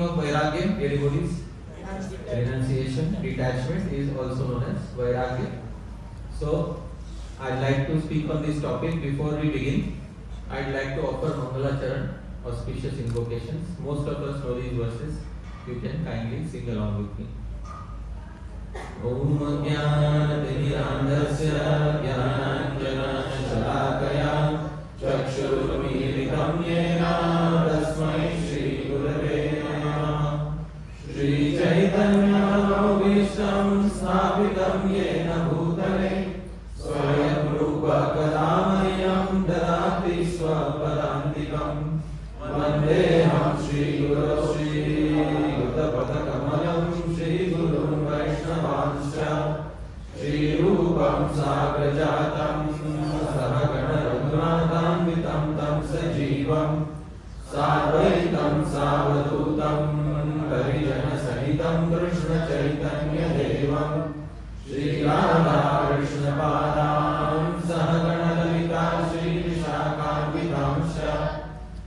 Of Vairāgya, dear devotees, renunciation, detachment is also known as Vairāgya. So, I'd like to speak on this topic. Before we begin, I'd like to offer Mangala Charan, auspicious invocations. Most of us know these verses. You can kindly sing along with me. Om Jnana-Tirandasya Jnana-Shalaakaya Chakshurmilitam Yena Tasmai Shri Gurave Shri Chaitanya Manobishtam Sthapitam Yena Bhutale Swayam Rupa Kadamayam Dadati Swapadantikam Vandeham Shri Guru Shri Yuttapada Kamalam Shri Guru Vaishnavanscha Shri Rupam Sagrajatam Sahagana Raghunatham Vitam Tam Sajivam Sadvaitam Savadutam Parijana Sahitam Krishna Chaitanya Devam Shri Radha Krishna Padam Sahagana Lalita Shri Vishakam Vitamsha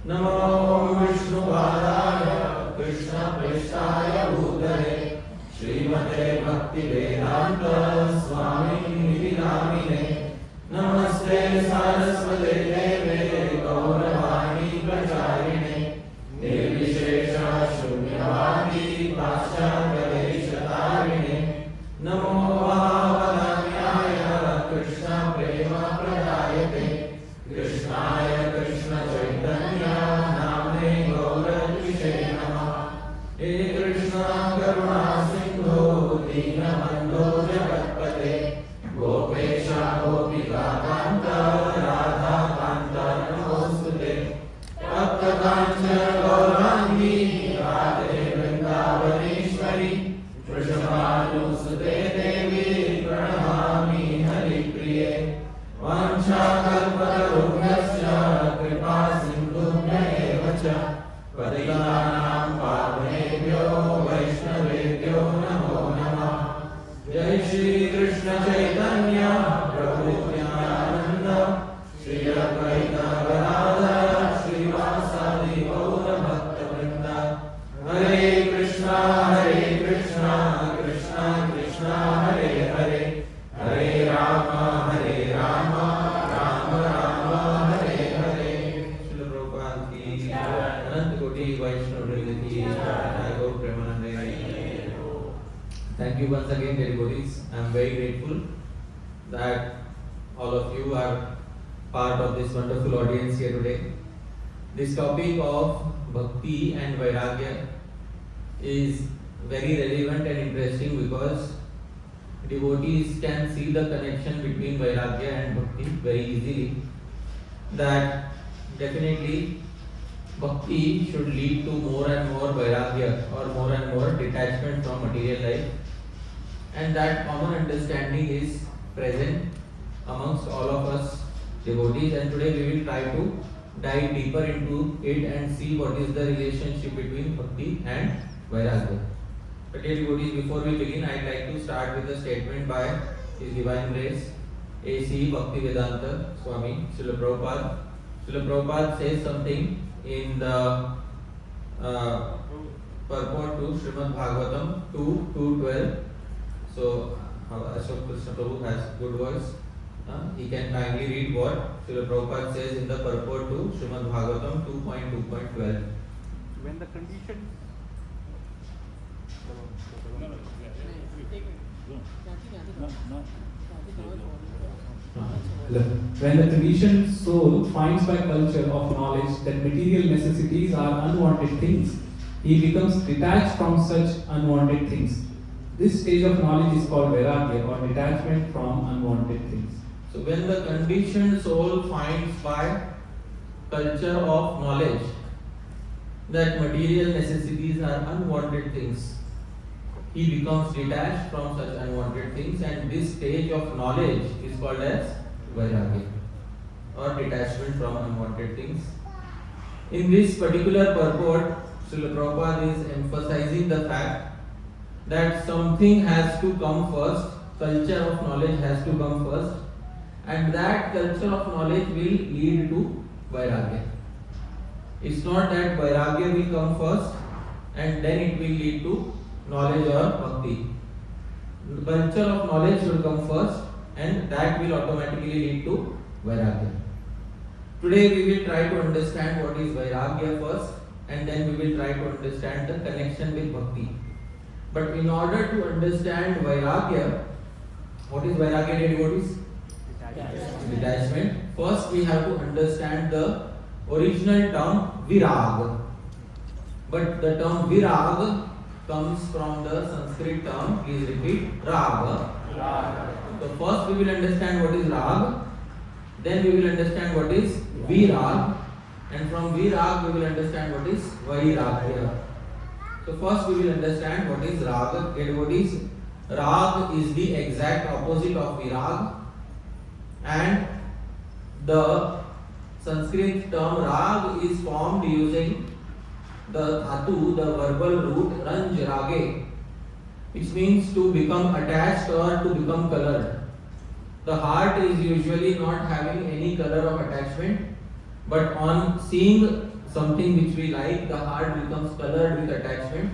Namo Vishnu Padaya Krishna Prestaya Bhutale Srimate Bhakti Vedanta Swami Nidinamine Namaste Saraswate Deve Gauravani Pracharine Nirvishesha Shunyavadi Pārṣada Deshatarine Namo Bhavananyaya Krishna Prema Pradayate Krishnaya Krishna Chaitanya Namne Gauravise Namah He Krishna Karuna Sindhu Deenabandhu Jagatpate Gopesha Gopika Kanta Radha Kanta Namostute Tapta Kanchana Gaurangi Radhe Vrindavaneshwari Vrishabhanusute Devi Pranamami Haripriye Vanchakalpatarubhyasya Kripa Sindhubhya eva cha Patitanam Pavanebhyo Vaishnavebhyo Namo Namah Jai Shri Krishna Chaitanya Prabhu Nityananda Shri Advaita Gadadhara Shri Vasadi Gaura Bhakta Vrinda Hare Krishna Krishna Krishna Hare Hare Hare Rama Rama Rama Hare Hare Srila Prabhupada ki Anant Koti Vaishnava Vrinda ki Jai Gaur Premanande. Thank you once again, devotees. I am very grateful that all of you are part of this wonderful audience here today. This topic of Bhakti and Vairāgya is very relevant and interesting because devotees can see the connection between Vairāgya and Bhakti very easily. That definitely Bhakti should lead to more and more Vairāgya or more and more detachment from material life. And that common understanding is present amongst all of us devotees, and today we will try to dive deeper into it and see what is the relationship between Bhakti and Vairāgya. But dear devotees, before we begin, I would like to start with a statement by His Divine Grace A.C. Bhaktivedanta Swami Srila Prabhupada. Srila Prabhupada says something in the purport to Srimad Bhagavatam 2:12. So, Ashok Krishna Prabhu has good voice. He can kindly read what Srila Prabhupada says in the purport to Srimad Bhagavatam 2.2.12. When the conditions When the conditioned soul finds by culture of knowledge that material necessities are unwanted things, he becomes detached from such unwanted things. This stage of knowledge is called Vairāgya, or detachment from unwanted things. So when the conditioned soul finds by culture of knowledge that material necessities are unwanted things, he becomes detached from such unwanted things, and this stage of knowledge is called as Vairāgya, or detachment from unwanted things. In this particular purport, Srila Prabhupada is emphasizing the fact that something has to come first, culture of knowledge has to come first, and that culture of knowledge will lead to Vairāgya. It's not that Vairāgya will come first and then it will lead to knowledge or bhakti. The culture of knowledge should come first, and that will automatically lead to Vairāgya. Today we will try to understand what is Vairāgya first, and then we will try to understand the connection with bhakti. But in order to understand Vairāgya, what is Vairāgya, dear devotees? Detachment. First we have to understand the original term Virag. But the term Virag comes from the Sanskrit term, please repeat, Raga. So first we will understand what is Rag, then we will understand what is Virag, and from Virag we will understand what is Vairāgya. So first we will understand what is Rag. Devotees, Rag is the exact opposite of Virag, and the Sanskrit term Rag is formed using the dhatu, the verbal root ranj rage, which means to become attached or to become colored. The heart is usually not having any color of attachment, but on seeing something which we like, the heart becomes colored with attachment.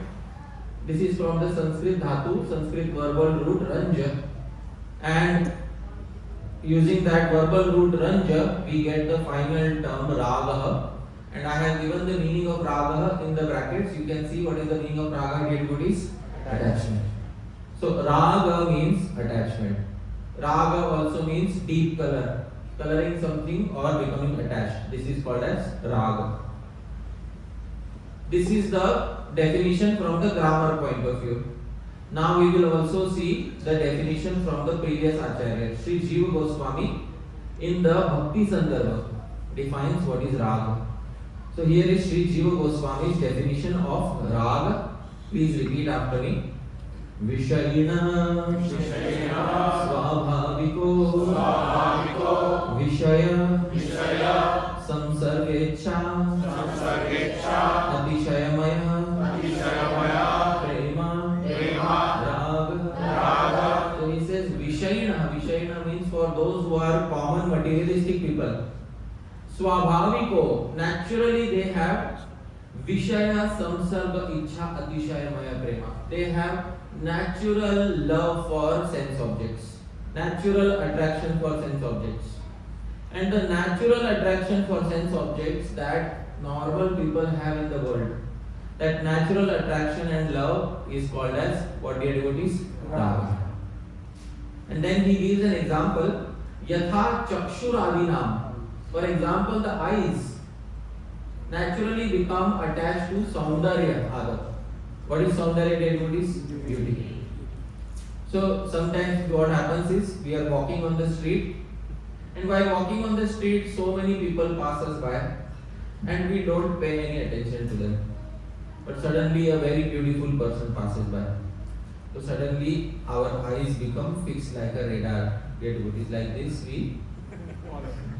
This is from the Sanskrit dhatu, Sanskrit verbal root ranja, and using that verbal root ranja, we get the final term ragaha. And I have given the meaning of raga in the brackets. You can see what is the meaning of raga, dear devotees? Attachment. So raga means attachment. Raga also means deep color, coloring something or becoming attached. This is called as raga. This is the definition from the grammar point of view. Now we will also see the definition from the previous Acharya. Sri Jiva Goswami in the Bhakti Sandarbha defines what is raga. So here is Sri Jiva Goswami's definition of raga. Please repeat after me. Vishayina Svabhaviko Vishaya Samsargecha Atishayamaya Prema Raga. So he says Vishayina. Vishayina means for those who are common materialistic people. Swabhaviko, naturally they have Vishaya Samsarga Ichha Atishayamaya Prema. They have natural love for sense objects, natural attraction for sense objects. And the natural attraction for sense objects that normal people have in the world, that natural attraction and love is called as what, dear devotees? Raga. And then he gives an example, Yatha Chakshur Adinam. For example, the eyes naturally become attached to Saundarya Adha. What is Saundarya, dear devotees? Beauty. So sometimes what happens is we are walking on the street, and while walking on the street so many people pass us by and we don't pay any attention to them. But suddenly a very beautiful person passes by. So suddenly our eyes become fixed like a radar. Dear devotees, like this we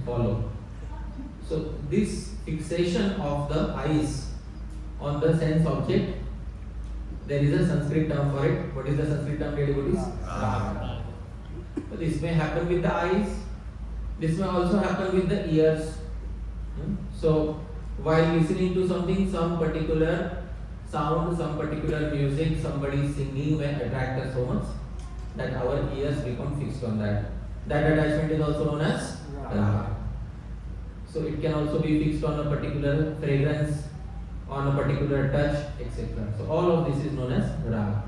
follow. So this fixation of the eyes on the sense object, there is a Sanskrit term for it. What is the Sanskrit term, dear devotees? Raga. So this may happen with the eyes. This may also happen with the ears. So while listening to something, some particular sound, some particular music, somebody singing may attract us so much that our ears become fixed on that. That attachment is also known as raga. So it can also be fixed on a particular fragrance, on a particular touch, etc. So all of this is known as raga.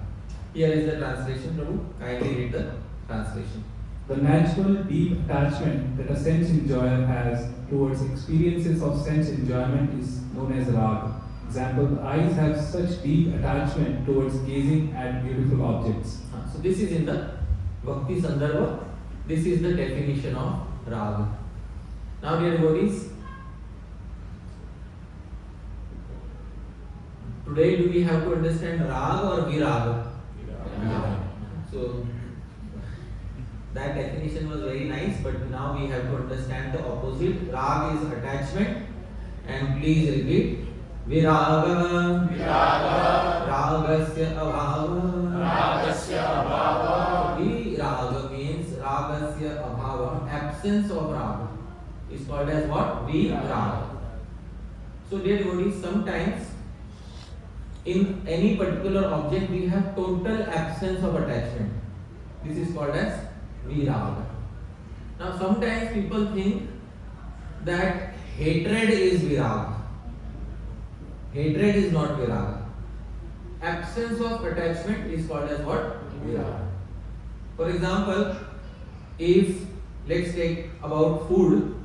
Here is the translation, Prabhu. Kindly read the translation. The natural deep attachment that a sense enjoyer has towards experiences of sense enjoyment is known as raga. Example, the eyes have such deep attachment towards gazing at beautiful objects. So this is in the Bhakti Sandarbha. This is the definition of raga. Now, dear devotees, today do we have to understand raga or viraga? Viraga. So that definition was very nice, but now we have to understand the opposite. Raga is attachment, and please repeat. Viraga. Viraga. Ragasya abhava. Ragasya abhava. Viraga means ragasya abhava, absence of raga, is called as what? Viraga. So dear devotees, sometimes in any particular object we have total absence of attachment. This is called as Vairāgya. Now sometimes people think that hatred is Vairāgya. Hatred is not Vairāgya. Absence of attachment is called as what? Vairāgya. For example, if let's take about food,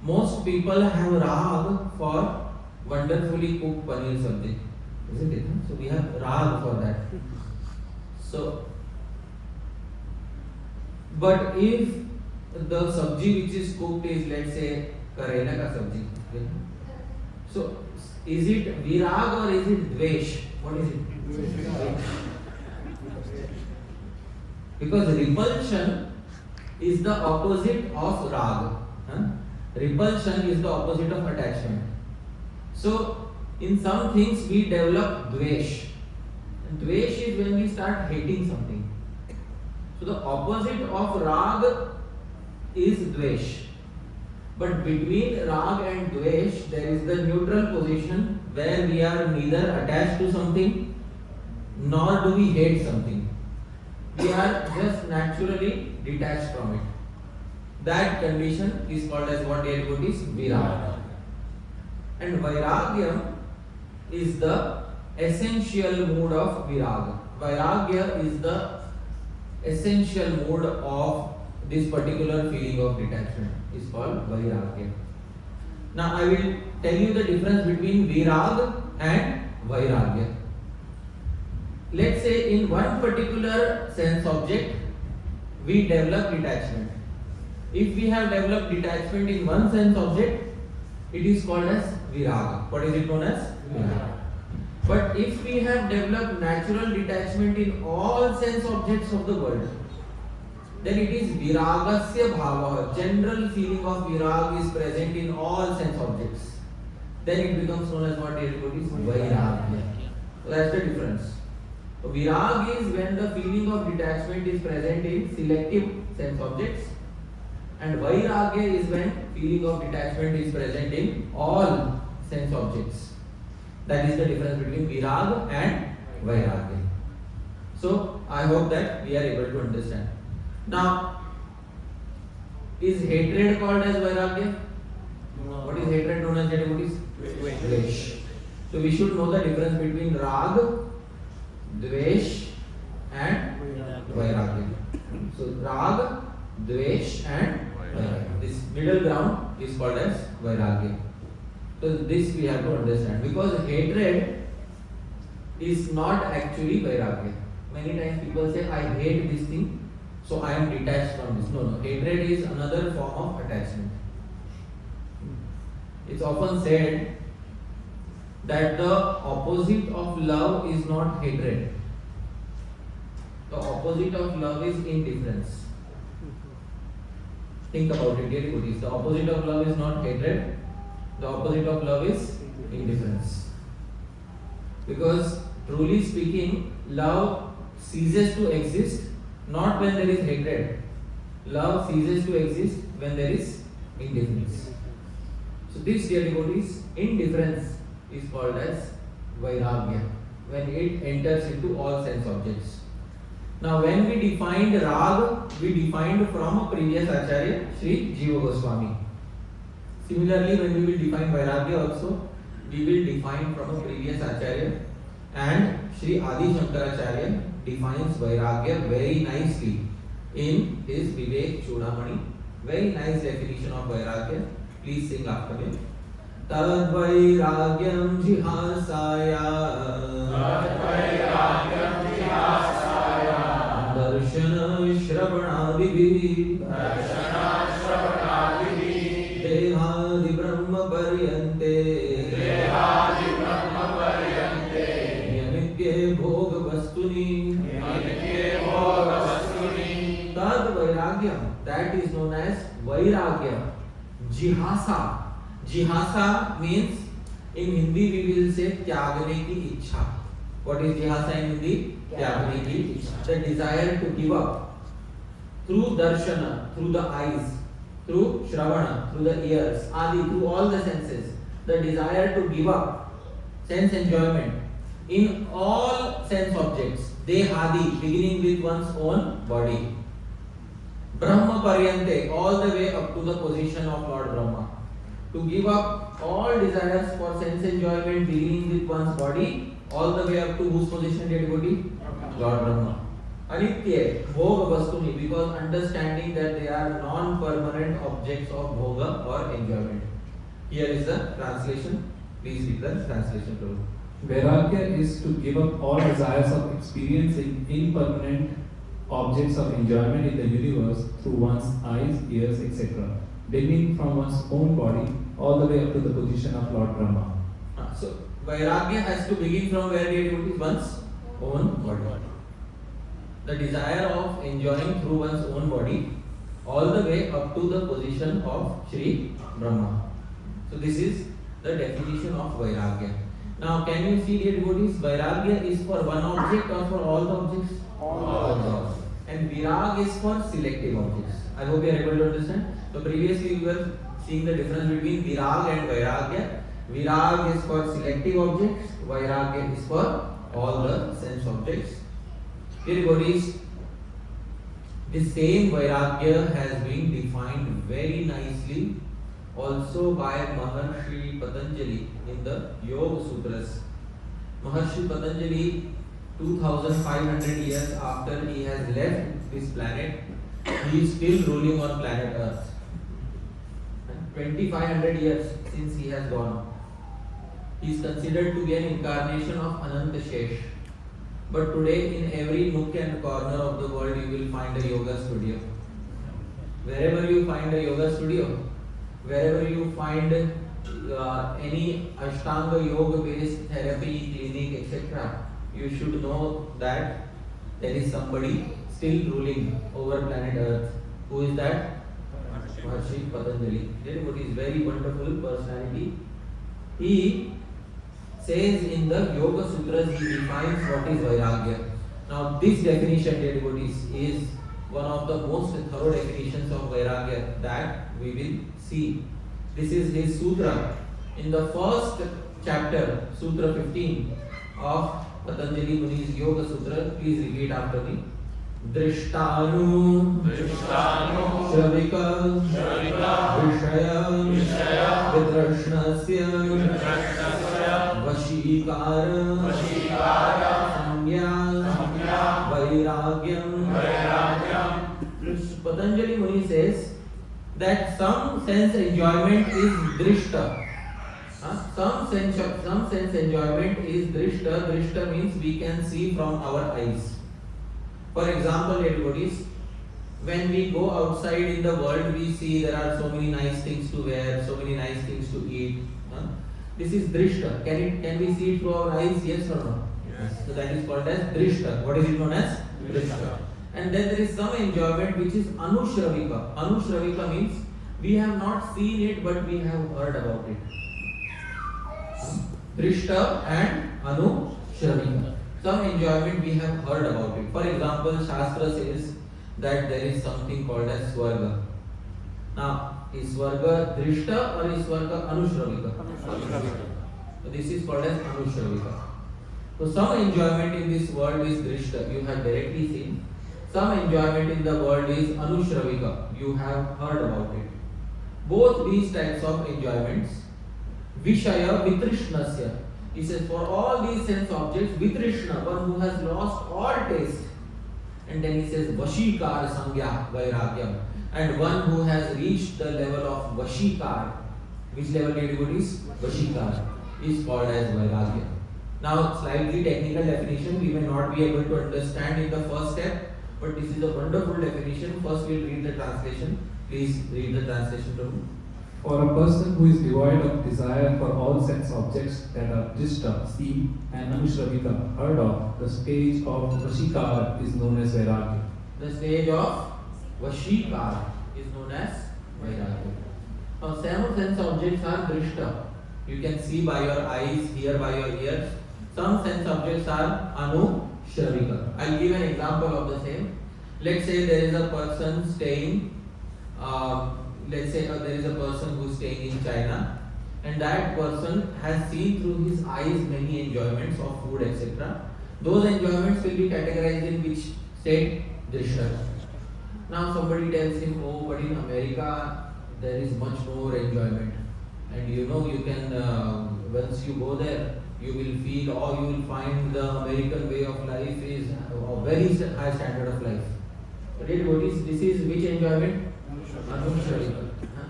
most people have rag for wonderfully cooked paneer sabji, isn't it? So we have rag for that. So, but if the sabji which is cooked is, let's say, karela ka sabji, so is it virag or is it dvesh? What is it? Because repulsion is the opposite of rag. Repulsion is the opposite of attachment. So, in some things we develop dvesh. And dvesh is when we start hating something. So, the opposite of rag is dvesh. But between rag and dvesh, there is the neutral position where we are neither attached to something nor do we hate something. We are just naturally detached from it. That condition is called as what dear devotees? Vairāgya. And Vairāgya is the essential mood of Vairāgya. Vairāgya is the essential mood of this particular feeling of detachment. Is called Vairāgya. Now I will tell you the difference between Vairāgya and Vairāgya. Let's say in one particular sense object we develop detachment. If we have developed detachment in one sense object, it is called as Vairāgya. What is it known as? Vairāgya. But if we have developed natural detachment in all sense objects of the world, then it is Vairāgasya bhava. General feeling of virag is present in all sense objects. Then it becomes known as what dear devotees? Vairāgya. So that's the difference. So virag is when the feeling of detachment is present in selective sense objects, and Vairāgya is when feeling of detachment is present in all sense objects. That is the difference between virag and Vairāgya. So I hope that we are able to understand. Now, is hatred called as Vairāgya? No. What is hatred known as, devotees? Dvesh. So we should know the difference between rag, dvesh and Vairāgya. So rag, dvesh and Vairāgya. This middle ground is called as Vairāgya. So this we have to understand, because hatred is not actually Vairāgya. Many times people say, I hate this thing, so I am detached from this. No. Hatred is another form of attachment. It's often said that the opposite of love is not hatred. The opposite of love is indifference. Think about it, dear devotees. The opposite of love is not hatred. The opposite of love is indifference. Because truly speaking, love ceases to exist not when there is hatred. Love ceases to exist when there is indifference. So this, dear devotees, indifference is called as Vairāgya, when it enters into all sense objects. Now when we defined rag, we defined from a previous Acharya, Sri Jiva Goswami. Similarly, when we will define Vairāgya also, we will define from a previous Acharya, and Sri Adi Shankaracharya defines Vairāgya very nicely in his Vivek Chudamani. Very nice definition of Vairāgya. Please sing after me. Tad Vairāgyam jihasaya, darshana shravanadivi, dehadi brahma paryante, nyamitye bhog vastuni. Tad Vairāgyam, that is known as Vairāgya. Jihasa. Jihasa means, in Hindi we will say त्यागने की इच्छा. What is jihasa in Hindi? त्यागने की इच्छा. The desire to give up. Through darshana, through the eyes, through shravana, through the ears, adi, through all the senses. The desire to give up sense enjoyment. in all sense objects. Dehadi, beginning with one's own body. Brahma Paryante, all the way up to the position of Lord Brahma. To give up all desires for sense enjoyment, beginning with one's body, all the way up to whose position, dear devotee? Lord Brahma. Anitya, Bhoga Vastuni, because understanding that they are non-permanent objects of Bhoga or enjoyment. Here is the translation. Please read the translation, Prabhu. Vairāgya is to give up all desires of experiencing impermanent objects of enjoyment in the universe through one's eyes, ears, etc., beginning from one's own body all the way up to the position of Lord Brahma. So, Vairāgya has to begin from where it is one's own body. The desire of enjoying through one's own body all the way up to the position of Sri Brahma. So, this is the definition of Vairāgya. Now, can you see, dear devotees, Vairāgya is for one object or for all the objects? All. And Virag is for selective objects. I hope you are able to understand. So, previously we were seeing the difference between Virag and Vairāgya. Virag is for selective objects, Vairāgya is for all the sense objects. Dear devotees, the same Vairāgya has been defined very nicely also by Maharshi Patanjali in the Yoga Sutras. Maharshi Patanjali, 2500 years after he has left this planet, he is still ruling on planet Earth. 2500 years since he has gone. He is considered to be an incarnation of Ananta Shesh. But today, in every nook and corner of the world, you will find a yoga studio. Wherever you find a yoga studio, wherever you find any Ashtanga yoga based therapy, clinic, etc., you should know that there is somebody still ruling over planet Earth. Who is that? Maharshi Patanjali. But he is very wonderful personality. He says in the Yoga Sutras, he defines what is Vairāgya. Now this definition, dear devotees, is one of the most thorough definitions of Vairāgya that we will see. This is his sutra. In the first chapter, Sutra 15 of Patanjali Muni's Yoga Sutra, please repeat after me. Drishtanu Shravika Vishaya Vidrashnasya Vashikara Samya Vairāgyam. Patanjali Muni says that some sense enjoyment is drishta. Some sense enjoyment is drishta. Drishta means we can see from our eyes. For example, devotees, when we go outside in the world, we see there are so many nice things to wear, so many nice things to eat. This is drishta. Can we see it through our eyes? Yes or no? Yes. So that is called as drishta. What is it known as? Drishta. And then there is some enjoyment which is anushravika. Anushravika means we have not seen it but we have heard about it. Drishta and anushravika. Some enjoyment we have heard about it. For example, Shastra says that there is something called as Swarga. Now, is Swarga Drishta or is Swarga Anushravika? So this is called as Anushravika. So some enjoyment in this world is Drishta, you have directly seen. Some enjoyment in the world is Anushravika, you have heard about it. Both these types of enjoyments, Vishaya Vitrishnasya. He says for all these sense objects, Vitrishna, one who has lost all taste. And then he says Vashikar Sangya Vairāgyam. And one who has reached the level of Vashikar. Which level devotees? Vashikar is called as Vairāgya. Now, slightly technical definition we may not be able to understand in the first step, but this is a wonderful definition. First we'll read the translation. Please read the translation, Prabhu. For a person who is devoid of desire for all sense objects that are drishta, seen, and anushravika, heard of, the stage of Vashikara is known as Vairāgya. The stage of Vashikara is known as Vairāgya. Now, some sense objects are drishta. You can see by your eyes, hear by your ears. Some sense objects are anushravika. I'll give an example of the same. Let's say there is a person staying, there is a person who is staying in China and that person has seen through his eyes many enjoyments of food, etc. Those enjoyments will be categorized in which state? Drishta. Now somebody tells him, oh, but in America there is much more enjoyment, and you know you can once you go there you will feel, or you will find the American way of life is a very high standard of life. But devotees, this is which enjoyment? Anushravika.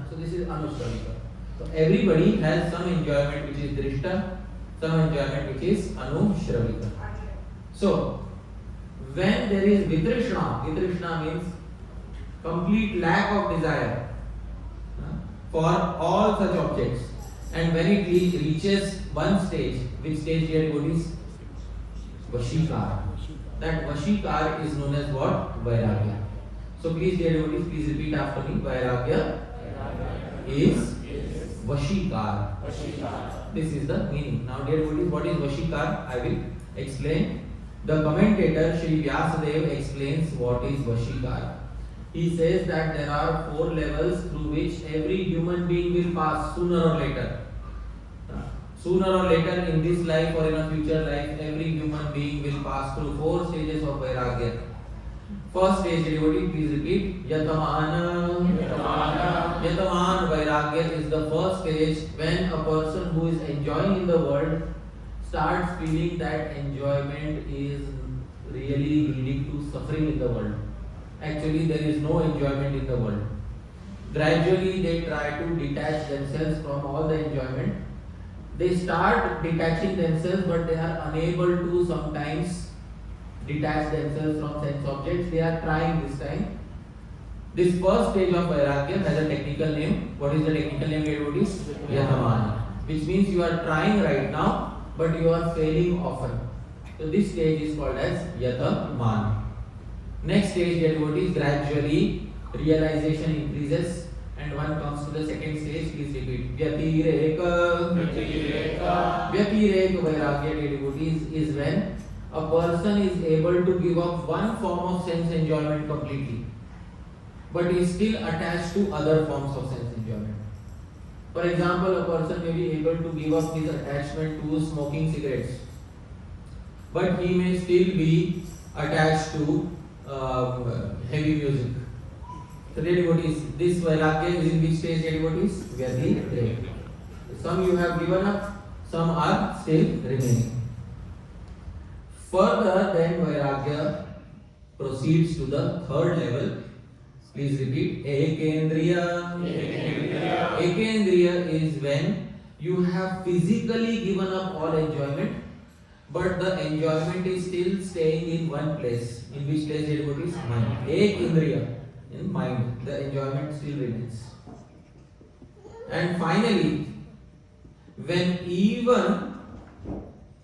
So this is Anushravika. So everybody has some enjoyment which is Drishta, some enjoyment which is Anushravika. So when there is Vitrishna means complete lack of desire for all such objects, and when it reaches one stage, which stage, dear devotees? Vashikar. That Vashikar is known as what? Vairāgya. So please, dear devotees, please repeat after me. Vairāgya is Vashikar. This is the meaning. Now, dear devotees, what is Vashikar? I will explain. The commentator Sri Vyasadeva explains what is Vashikar. He says that there are 4 levels through which every human being will pass sooner or later. Sooner or later in this life or in a future life, every human being will pass through 4 stages of Vairāgya. First stage, devotee, please repeat. Yatamana Vairāgya is the first stage when a person who is enjoying in the world starts feeling that enjoyment is really leading to suffering in the world. Actually, there is no enjoyment in the world. Gradually, they try to detach themselves from all the enjoyment. They start detaching themselves, but they are unable to sometimes detach themselves from sense objects. They are trying this time. This first stage of Vairāgya has a technical name. What is the technical name, devotees? Yatamana. Which means you are trying right now, but you are failing often. So this stage is called as Yatamana. Next stage, devotees, gradually realization increases and one comes to the second stage. Please repeat. Vyatireka Vairāgya, devotees, is when a person is able to give up one form of sense enjoyment completely, but is still attached to other forms of sense enjoyment. For example, a person may be able to give up his attachment to smoking cigarettes, but he may still be attached to heavy music. So, devotees, this Vairāgya is in which stage, devotees? Vyatireka. Some you have given up, some are still remaining. Further, then Vairāgya proceeds to the third level. Please repeat. Ekendriya. Ekendriya is when you have physically given up all enjoyment, but the enjoyment is still staying in one place. In which place, devotees? Mind. Ekendriya. In mind, the enjoyment still remains. And finally, when even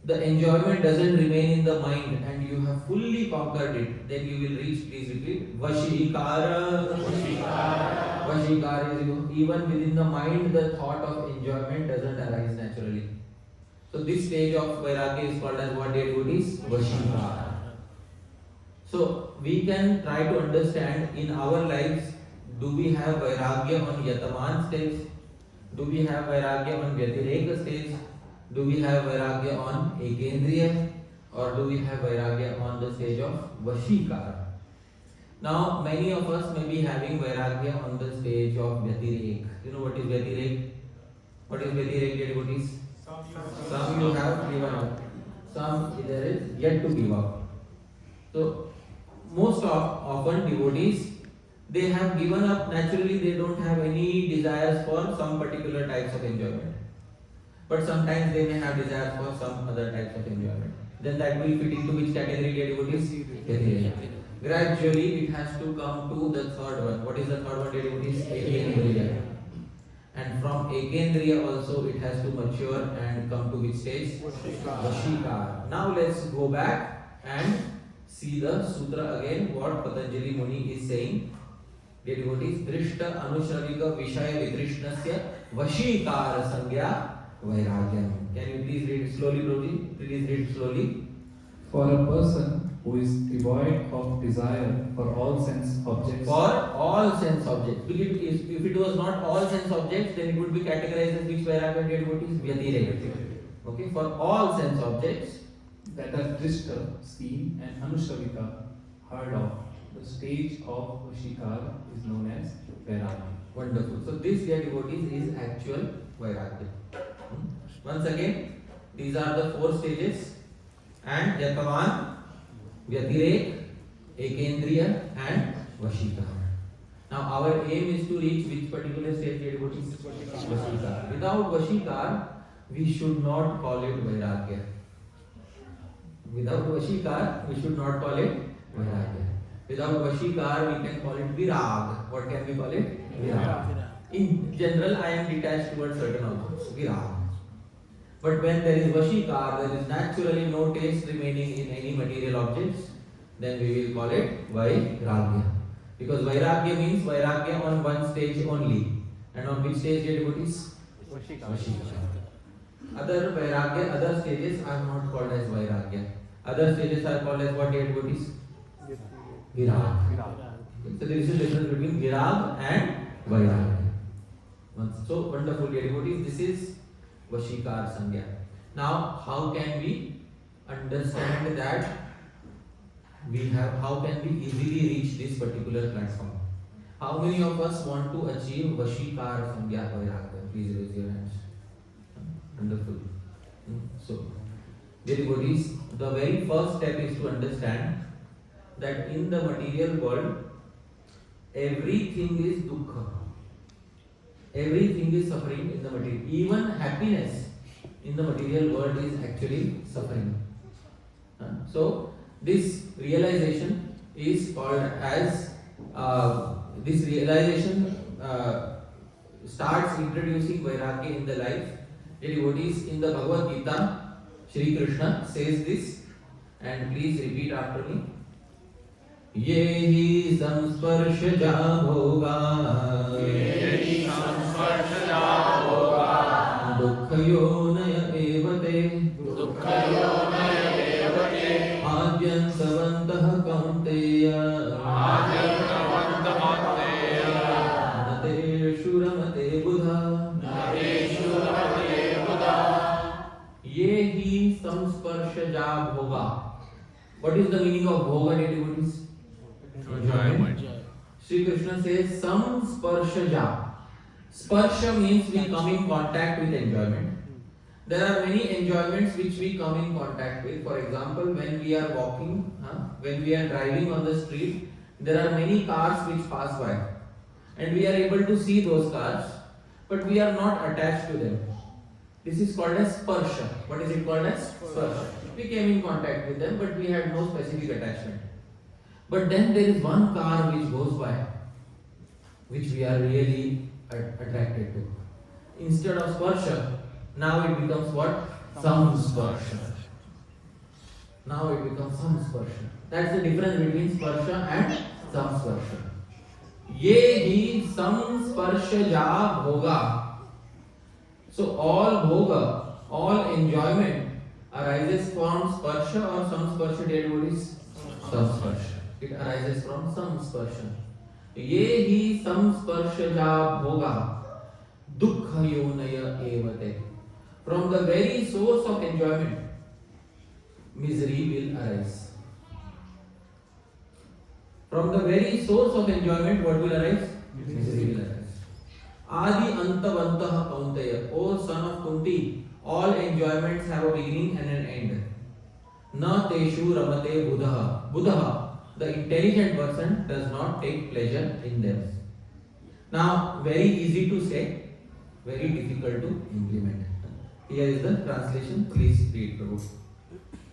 the enjoyment doesn't remain in the mind and you have fully conquered it, then you will reach, please repeat, Vashikara. Vashikara is even within the mind, the thought of enjoyment doesn't arise naturally. So this stage of Vairāgya is called as what, devotees? Vashikara. So we can try to understand in our lives, do we have Vairāgya on Yataman stage? Do we have Vairāgya on Vyatireka stage? Do we have Vairāgya on Ekendriya? Or do we have Vairāgya on the stage of Vashikara? Now many of us may be having Vairāgya on the stage of Vyatireka. You know what is Vyatireka? What is Vyatireka, devotees? Some you have given up. Some there is yet to give up. So most often devotees, they have given up. Naturally, they don't have any desires for some particular types of enjoyment. But sometimes they may have desires for some other types of enjoyment. Then that will fit into which category, devotees? Gradually, it has to come to the third one. What is the third one, devotees? Ekendriya. And from Ekendriya also, it has to mature and come to which stage? Vashikara. Now let's go back and see the sutra again, what Patanjali Muni is saying. Dear devotees, Drishta Anushravika Vishaya Vitrishnasya Vashikara Sangya Vairāgyam. Can you please read it slowly, Prabhuji? Please read it slowly. For a person who is devoid of desire for all sense objects. For all sense objects. If it was not all sense objects, then it would be categorized as which Vairāgya devotees? Vyatireka. Okay, for all sense objects that are drishta, seen, and anushavita, heard of. The stage of Vashikara is known as Vairāgya. Wonderful. So this dear devotees is actual Vairāgya. Once again, these are the 4 stages, and Yatavan, Vyatirek, Ekendriya and Vashikara. Now our aim is to reach which particular stage, dear devotees? Vashikara. Without Vashikara, we should not call it Vairāgya. Without Vashikara, we should not call it Vairāgya. Without Vashikara, we can call it Virag. What can we call it? Virag. In general, I am detached towards certain objects. Virag. But when there is Vashikara, there is naturally no taste remaining in any material objects, then we will call it Vairāgya. Because Vairāgya means Vairāgya on one stage only. And on which stage, dear devotees? Vashikara. Other Vairāgya, other stages are not called as Vairāgya. Other stages are called as what, dear devotees? Virag. So there is a difference between Virag and Vairāgya. So wonderful, dear devotees. This is Vashikara Sangya. Now, how can we understand that how can we easily reach this particular platform? How many of us want to achieve Vashikara Sangya Vairāgya? Please raise your hands. Wonderful. So, dear devotees, the very first step is to understand that in the material world, everything is dukkha. Everything is suffering in the material. Even happiness in the material world is actually suffering. So, this realization is called as, this realization starts introducing Vairāgya in the life. Dear devotees, in the Bhagavad Gita, Shri Krishna says this, and please repeat after me. Yehi samsparshja bhoga dukkhayo evate adyantavantah kaunteya nateshu ramate buddha yehi samsparshja bhoga. What is the meaning of bhoga, dear devotees? Enjoyment. Sri Krishna says samsparshaja. Sparsha means we come in contact with enjoyment. There are many enjoyments which we come in contact with. For example, when we are walking, when we are driving on the street, there are many cars which pass by. And we are able to see those cars, but we are not attached to them. This is called as sparsha. What is it called as? Sparsha. We came in contact with them, but we had no specific attachment. But then there is one car which goes by, which we are really attracted to. Instead of sparsha, now it becomes what? Samsparsha. Now it becomes samsparsha. That's the difference between sparsha and samsparsha. Ye hi samsparshaja bhoga. So all bhoga, all enjoyment arises from sparsha or samsparsha, dear devotees? Samsparsha. It arises from samsparsha. Ye hi samsparshaja bhoga dukkhayonaya evate. From the very source of enjoyment, misery will arise. From the very source of enjoyment, what will arise? Misery will arise. Adi antavantah kaunteya. O son of Kunti, all enjoyments have a beginning and an end. Na teshu ramate buddha. Buddha, the intelligent person, does not take pleasure in them. Now, very easy to say, very difficult to implement. Here is the translation. Please read, Prabhu.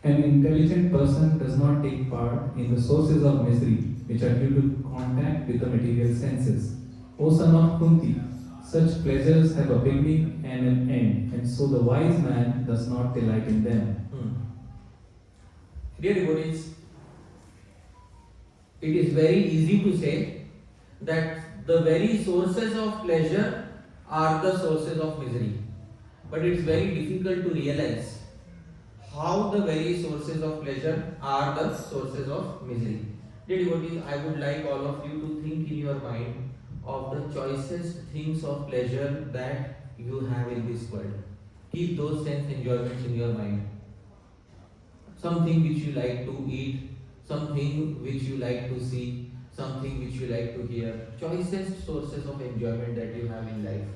An intelligent person does not take part in the sources of misery which are due to contact with the material senses. O son of Kunti, such pleasures have a beginning and an end, and so the wise man does not delight in them. Dear devotees, it is very easy to say that the very sources of pleasure are the sources of misery. But it is very difficult to realize how the very sources of pleasure are the sources of misery. Dear devotees, I would like all of you to think in your mind of the choicest things of pleasure that you have in this world. Keep those sense enjoyments in your mind. Something which you like to eat, something which you like to see, something which you like to hear. Choicest sources of enjoyment that you have in life.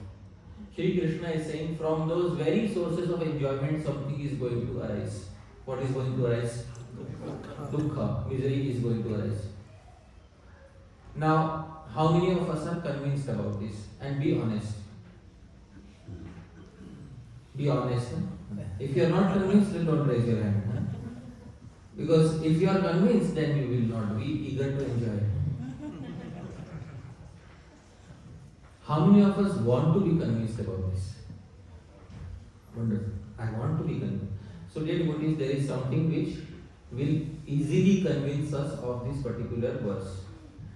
Shri Krishna is saying from those very sources of enjoyment something is going to arise. What is going to arise? Dukkha, misery is going to arise. Now, how many of us are convinced about this? And be honest. Be honest. If you are not convinced, then don't raise your hand. Because if you are convinced, then you will not be eager to enjoy. How many of us want to be convinced about this? Wonderful. I want to be convinced. So, dear devotees, there is something which will easily convince us of this particular verse.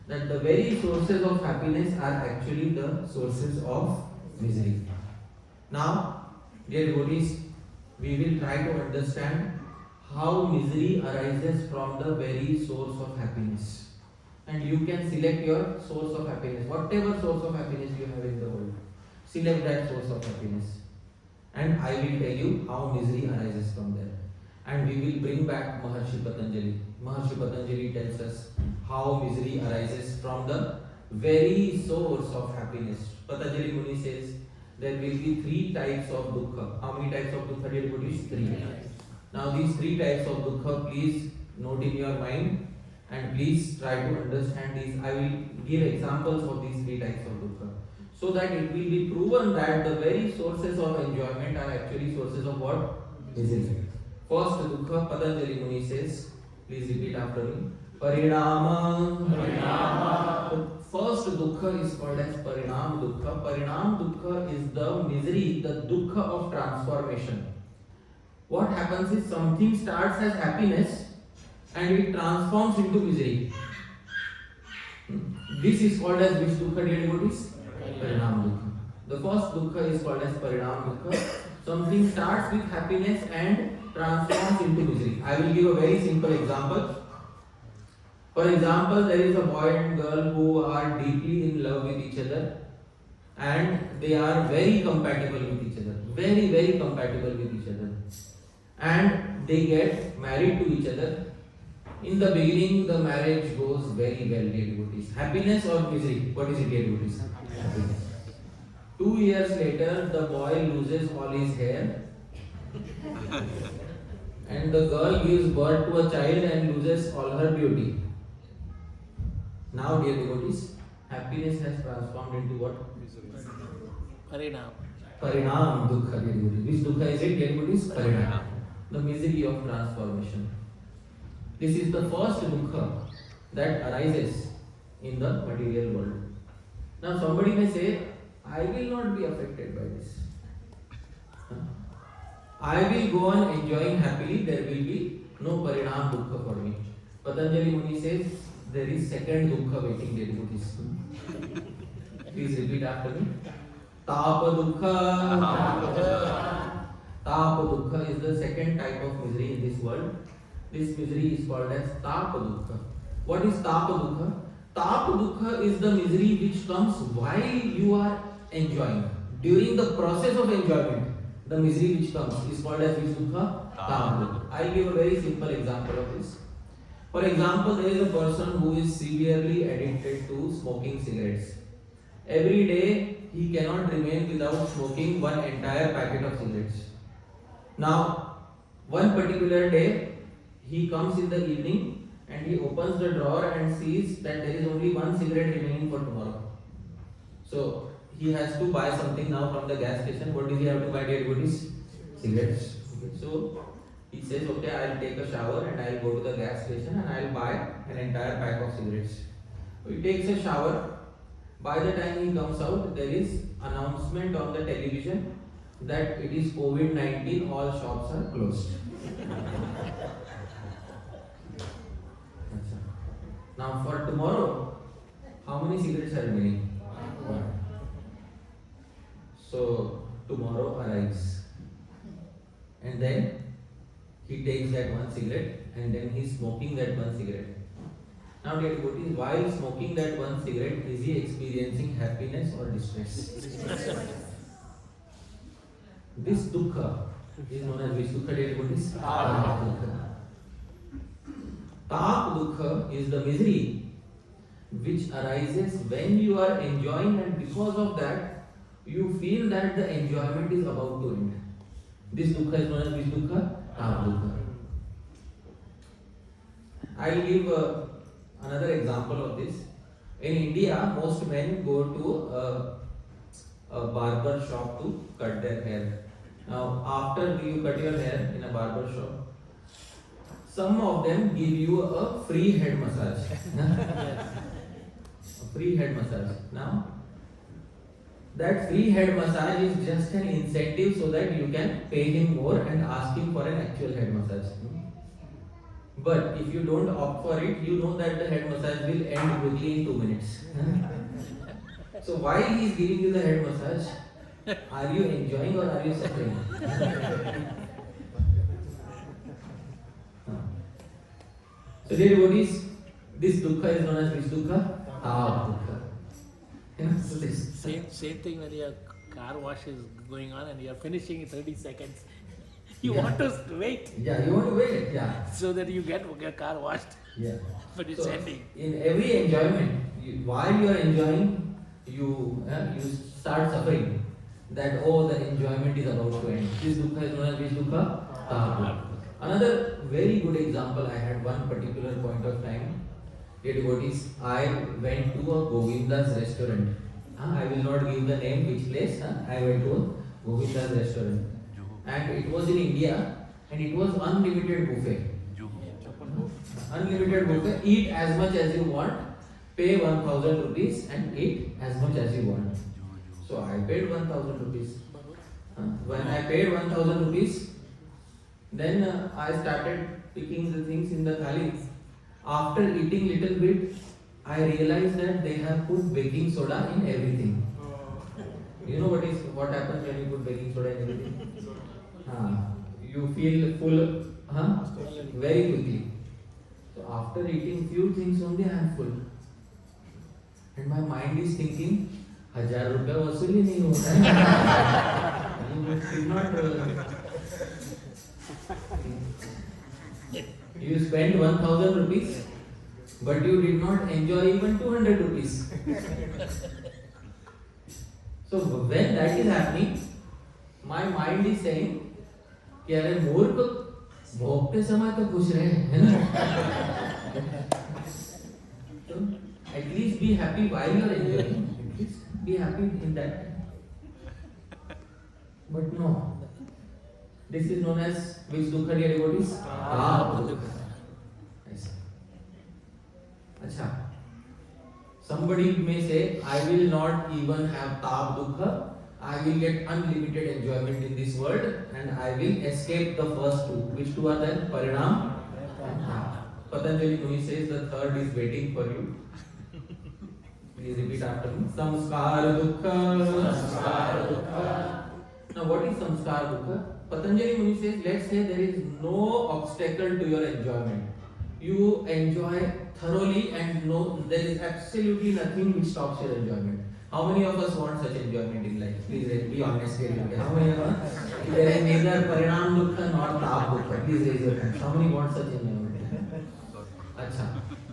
That the very sources of happiness are actually the sources of misery. Now, dear devotees, we will try to understand how misery arises from the very source of happiness. And you can select your source of happiness, whatever source of happiness you have in the world. Select that source of happiness. And I will tell you how misery arises from there. And we will bring back Maharshi Patanjali. Maharshi Patanjali tells us how misery arises from the very source of happiness. Patanjali Muni says there will be 3 types of dukkha. How many types of dukkha, dear devotees? 3. Now these 3 types of dukkha, please note in your mind and please try to understand these. I will give examples of these 3 types of dukkha, so that it will be proven that the very sources of enjoyment are actually sources of what? Misery. First dukkha, Patanjali Muni says, please repeat after me. Parinama. The first dukkha is called as Parinam dukkha. Parinam dukkha is the misery, the dukkha of transformation. What happens is something starts as happiness and it transforms into misery. This is called as which dukkha, dear devotees? Parinam dukkha. The first dukkha is called as Parinam dukkha. Something starts with happiness and transforms into misery. I will give a very simple example. For example, there is a boy and girl who are deeply in love with each other and they are very compatible with each other. Very, very compatible with each other. And they get married to each other. In the beginning, the marriage goes very well, dear devotees. Happiness or misery? What is it, dear devotees? Happiness. 2 years later, the boy loses all his hair and the girl gives birth to a child and loses all her beauty. Now, dear devotees, happiness has transformed into what? Parinam. Parinam dukkha, dear devotees. Which dukkha is it, dear devotees? Parinam. The misery of transformation. This is the first dukkha that arises in the material world. Now somebody may say, I will not be affected by this. I will go on enjoying happily, there will be no parinam dukkha for me. Patanjali Muni says, there is second dukkha waiting, dear devotees. Please repeat after me. Tapa dukkha. Tapa dukkha is the second type of misery in this world. This misery is called as tapa dukkha. What is tapa dukkha? Tapa dukkha is the misery which comes while you are enjoying. During the process of enjoyment, the misery which comes is called as which dukkha? Tapa dukkha. I will give a very simple example of this. For example, there is a person who is severely addicted to smoking cigarettes. Every day he cannot remain without smoking one entire packet of cigarettes. Now, one particular day, he comes in the evening and he opens the drawer and sees that there is only one cigarette remaining for tomorrow. So, he has to buy something now from the gas station. What does he have to buy, dear devotees? Cigarettes. Okay. So, he says, okay, I'll take a shower and I'll go to the gas station and I'll buy an entire pack of cigarettes. So, he takes a shower. By the time he comes out, there is announcement on the television that it is COVID-19, all shops are closed. Now for tomorrow, how many cigarettes are remaining? One. So tomorrow arrives. And then he one cigarette and then he is smoking that one cigarette. Now dear devotees, while smoking that one cigarette, is he experiencing happiness or distress? This dukkha is known as which dukkha, dear devotees? Tap dukkha. Tap dukkha is the misery which arises when you are enjoying, and because of that you feel that the enjoyment is about to end. This dukkha is known as which dukkha? Tap dukkha. I will give another example of this. In India, most men go to a barber shop to cut their hair. Now, after you cut your hair in a barber shop, some of them give you a free head massage. A free head massage. Now, that free head massage is just an incentive so that you can pay him more and ask him for an actual head massage. But if you don't opt for it, you know that the head massage will end quickly in 2 minutes. So why he is giving you the head massage? Are you enjoying or are you suffering? So dear devotees, this dukkha is known as which dukkha? Tap dukkha. So this Same thing when your car wash is going on and you are finishing in 30 seconds. You want to wait. Yeah, you want to wait. Yeah. So that you get your car washed. Yeah. But it's ending. In every enjoyment, while you are enjoying, you start suffering. That the enjoyment is about to end. This dukkha is known as which dukkha? Tap dukkha. Another very good example I had one particular point of time. Dear devotees, I went to a Govinda's restaurant. I will not give the name which place. I went to a Govinda's restaurant. And it was in India and it was unlimited buffet. Unlimited buffet. Eat as much as you want, pay 1000 rupees and eat as much as you want. So I paid 1000 rupees. When I paid 1000 rupees, then I started picking the things in the thali. After eating little bit, I realized that they have put baking soda in everything. You know what happens when you put baking soda in everything? You feel full very quickly. So after eating few things only, I am full. And my mind is thinking, 1000 रुपया वसूल ही नहीं होता है. You spent 1000 rupees, but you did not enjoy even 200 rupees. So when that is happening, my mind is saying, कि अरे मूर्ख भोगते समय तो खुश रहे, है ना? So at least be happy while you are enjoying. At least be happy in that. But no. This is known as which dukkha, dear devotees? Tap dukkha. Achha. Somebody may say, I will not even have tap dukkha. I will get unlimited enjoyment in this world and I will escape the first two. Which two are there? Parinam and tap. Patanjali Muni says the third is waiting for you. Please repeat after me. Samskara dukkha. Samskara dukkha. Now what is samskara dukkha? Patanjali Muni says, let's say there is no obstacle to your enjoyment. You enjoy thoroughly and there is absolutely nothing which stops your enjoyment. How many of us want such enjoyment in life? Please be honest here. How many of us? There is neither parinam dukkha nor tap dukkha. Please raise your hands. How many want such enjoyment? Achha.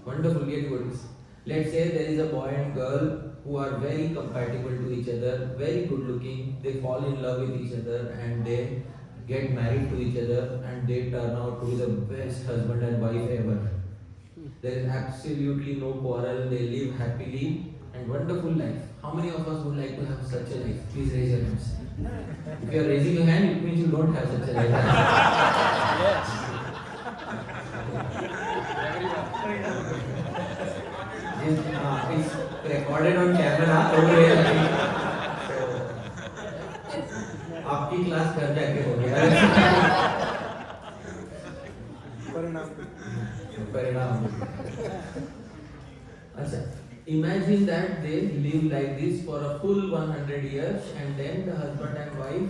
Wonderful, dear devotees. Let's say there is a boy and girl who are very compatible to each other, very good looking. They fall in love with each other and they get married to each other and they turn out to be the best husband and wife ever. There is absolutely no quarrel. They live happily and wonderful life. How many of us would like to have such a life? Please raise your hands. If you are raising your hand, it means you don't have such a life. Yes. It's recorded on camera. So, आपकी class घर जाके हो गया. परिणाम. अच्छा. Imagine that they live like this for a full 100 years and then the husband and wife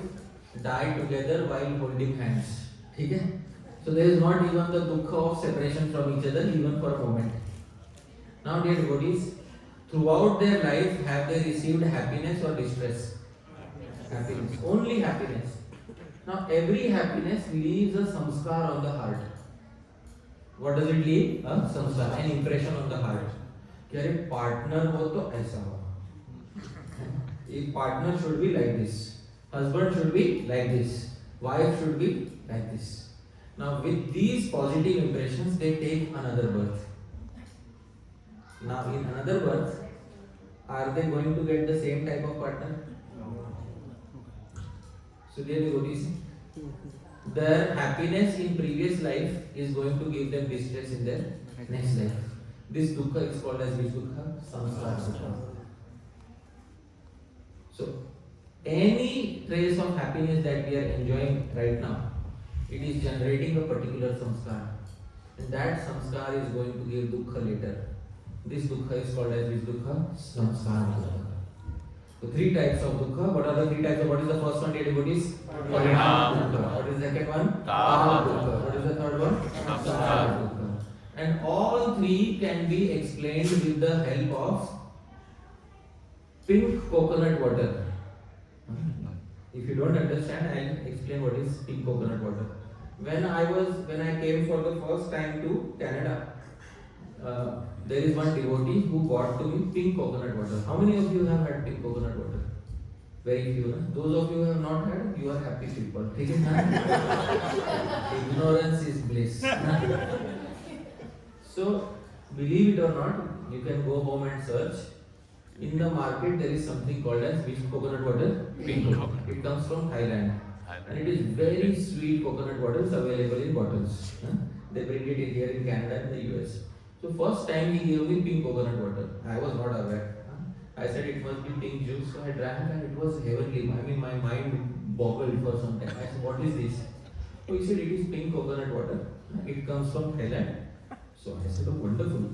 die together while holding hands. ठीक है? So there is not even the dukkha of separation from each other even for a moment. Now dear devotees, throughout their life have they received happiness or distress? Happiness. Only happiness. Now every happiness leaves a samskar on the heart. What does it leave? A samskar, an impression on the heart. कि अरे partner हो तो ऐसा हो. A partner should be like this. Husband should be like this. Wife should be like this. Now with these positive impressions they take another birth. Now in another birth, are they going to get the same type of partner? So dear devotees, their happiness in previous life is going to give them distress in their next life. This dukkha is called as which dukkha? Samskara dukkha. So any trace of happiness that we are enjoying right now, it is generating a particular samskara. And that samskara is going to give dukkha later. This dukkha is called as which dukkha? Samskara dukkha. So three types of dukkha. What are the three types? What is the first one, dear devotees? Parinama dukkha. What is the second one? Kama dukkha. What is the third one? Samskara dukkha. And all three can be explained with the help of pink coconut water. If you don't understand, I'll explain what is pink coconut water. When I came for the first time to Canada, there is one devotee who brought to me pink coconut water. How many of you have had pink coconut water? Very few. Na? Those of you who have not had, you are happy people. Ignorance is bliss. So, believe it or not, you can go home and search. In the market, there is something called as which coconut water? Pink coconut. It comes from Thailand. And it is very sweet coconut water. It's available in bottles. They bring it in here in Canada and the US. So first time he gave me pink coconut water. I was not aware. I said it must be pink juice. So I drank and it was heavenly. I mean my mind boggled for some time. I said, what is this? So he said it is pink coconut water. It comes from Thailand. So I said, oh wonderful.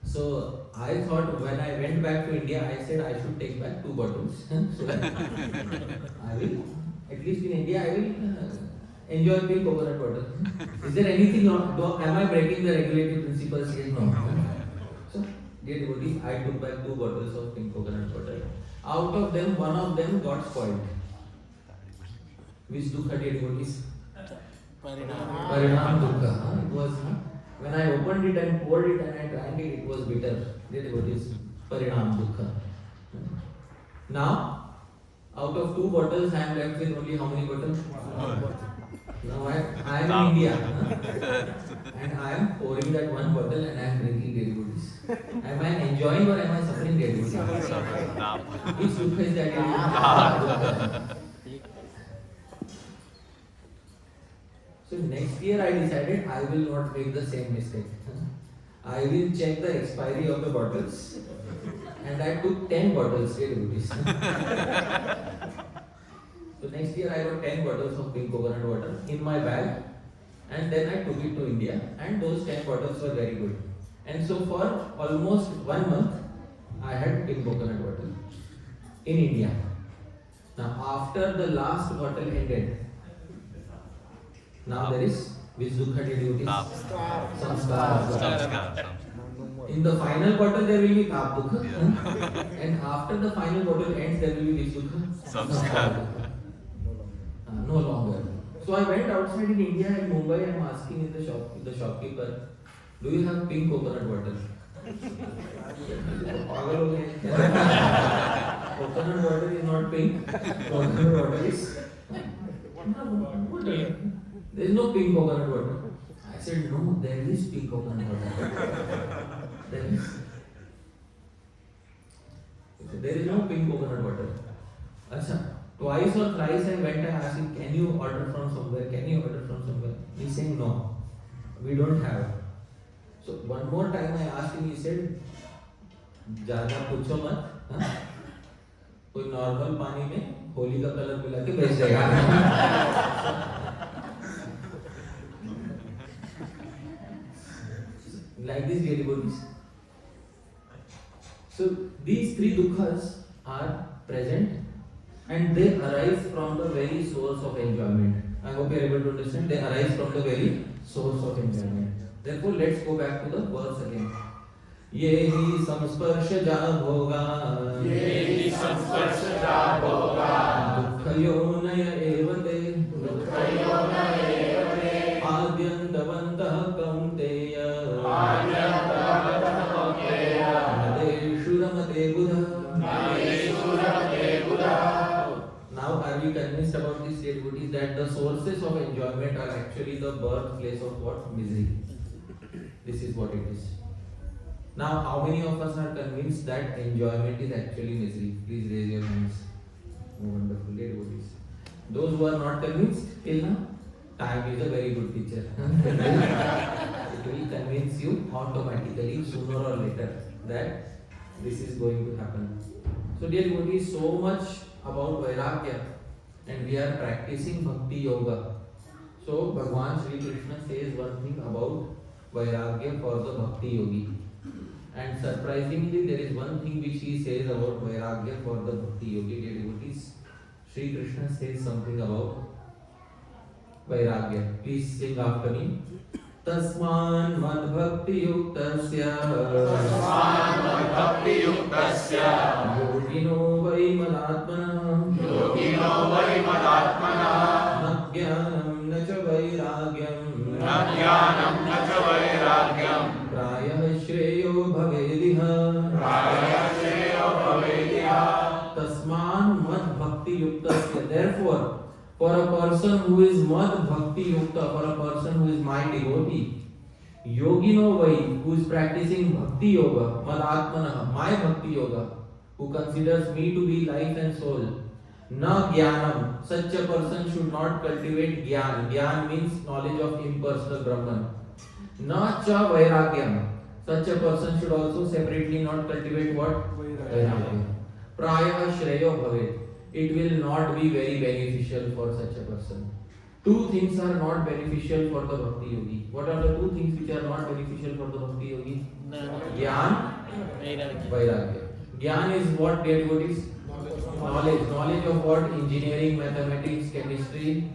So I thought when I went back to India, I said I should take back 2 bottles. So I will, at least in India, I will enjoy pink coconut water. Is there anything wrong? Am I breaking the regulative principles? Yes, no. So, dear devotees, I took back 2 bottles of pink coconut water. Out of them, one of them got spoiled. Which dukkha, dear devotees? Parinama dukkha. It was, when I opened it and poured it and I drank it, it was bitter. Dear devotees, parinama dukkha. Now, out of 2 bottles, I am left with only how many bottles? Now I am in India and I am pouring that 1 bottle and I am drinking, dear devotees. Am I enjoying or am I suffering, dear devotees? Which dukkha is that, dear devotees? So next year I decided I will not make the same mistake. I will check the expiry of the bottles and I took 10 bottles, dear devotees. So next year I got 10 bottles of pink coconut water in my bag and then I took it to India and those 10 bottles were very good. And so for almost 1 month I had pink coconut water in India. Now after the last bottle ended, now there is which dukkha, dear devotees? Samskara. In the final bottle there will be tap dukkha and after the final bottle ends there will be which dukkha? Samskara. No longer. So I went outside in India in Mumbai and I am asking in the shopkeeper, do you have pink coconut water? Coconut water is not pink. Coconut water is water. There is no pink coconut water. I said, no, there is pink coconut water. There is no pink coconut water. Achha. Twice or thrice I went and asked him, can you order from somewhere? Can you order from somewhere? He said, no, we don't have. So one more time I asked him, he said, ज़्यादा पूछो मत, कोई normal पानी में होली का colour मिला के बेच देगा. Like this, dear devotees. So these 3 dukkhas are present and they arise from the very source of enjoyment. I hope you are able to understand. They arise from the very source of enjoyment. Therefore, let's go back to the verse again. ये ही संस्पर्शजा भोगा दुःखयोनय एव ते आद्यन्तवन्तः कौन्तेय नदेषु रमते बुधः. Now are we convinced about these devotees that the sources of enjoyment are actually the birthplace of what? Misery. This is what it is. Now how many of us are convinced that enjoyment is actually misery? Please raise your hands. Oh, wonderful devotees. Those who are not convinced till now, time is a very good teacher. It will convince you automatically sooner or later that this is going to happen. So dear devotees, so much about Vairāgya, and we are practicing Bhakti Yoga. So Bhagwan Sri Krishna says one thing about Vairāgya for the Bhakti Yogi. And surprisingly, there is one thing which he says about Vairāgya for the Bhakti Yogi. Dear devotees, Sri Krishna says something about Vairāgya. Please sing after me. Tasman mad bhakti yuktasya yogino vai madatmana na jnanam na cha vairagyam prayah shreyo bhavediha. Tasman mad bhakti yuktasya. Therefore, for a person who is mad bhakti yukta, for a person who is my devotee, yogino vai, who is practicing bhakti yoga, madatmana, my bhakti yoga, who considers me to be life and soul, na jnanam, such a person should not cultivate jnana. Jnana means knowledge of impersonal Brahman. Na cha vairagyam, such a person should also separately not cultivate what? Vairāgya. Prayah shreyo bhaved. It will not be very beneficial for such a person. Two things are not beneficial for the Bhakti Yogi. What are the two things which are not beneficial for the Bhakti Yogi? Jnana, Vairāgya. Jnana is what, dear devotees? Knowledge. Knowledge of what? Engineering, mathematics, chemistry.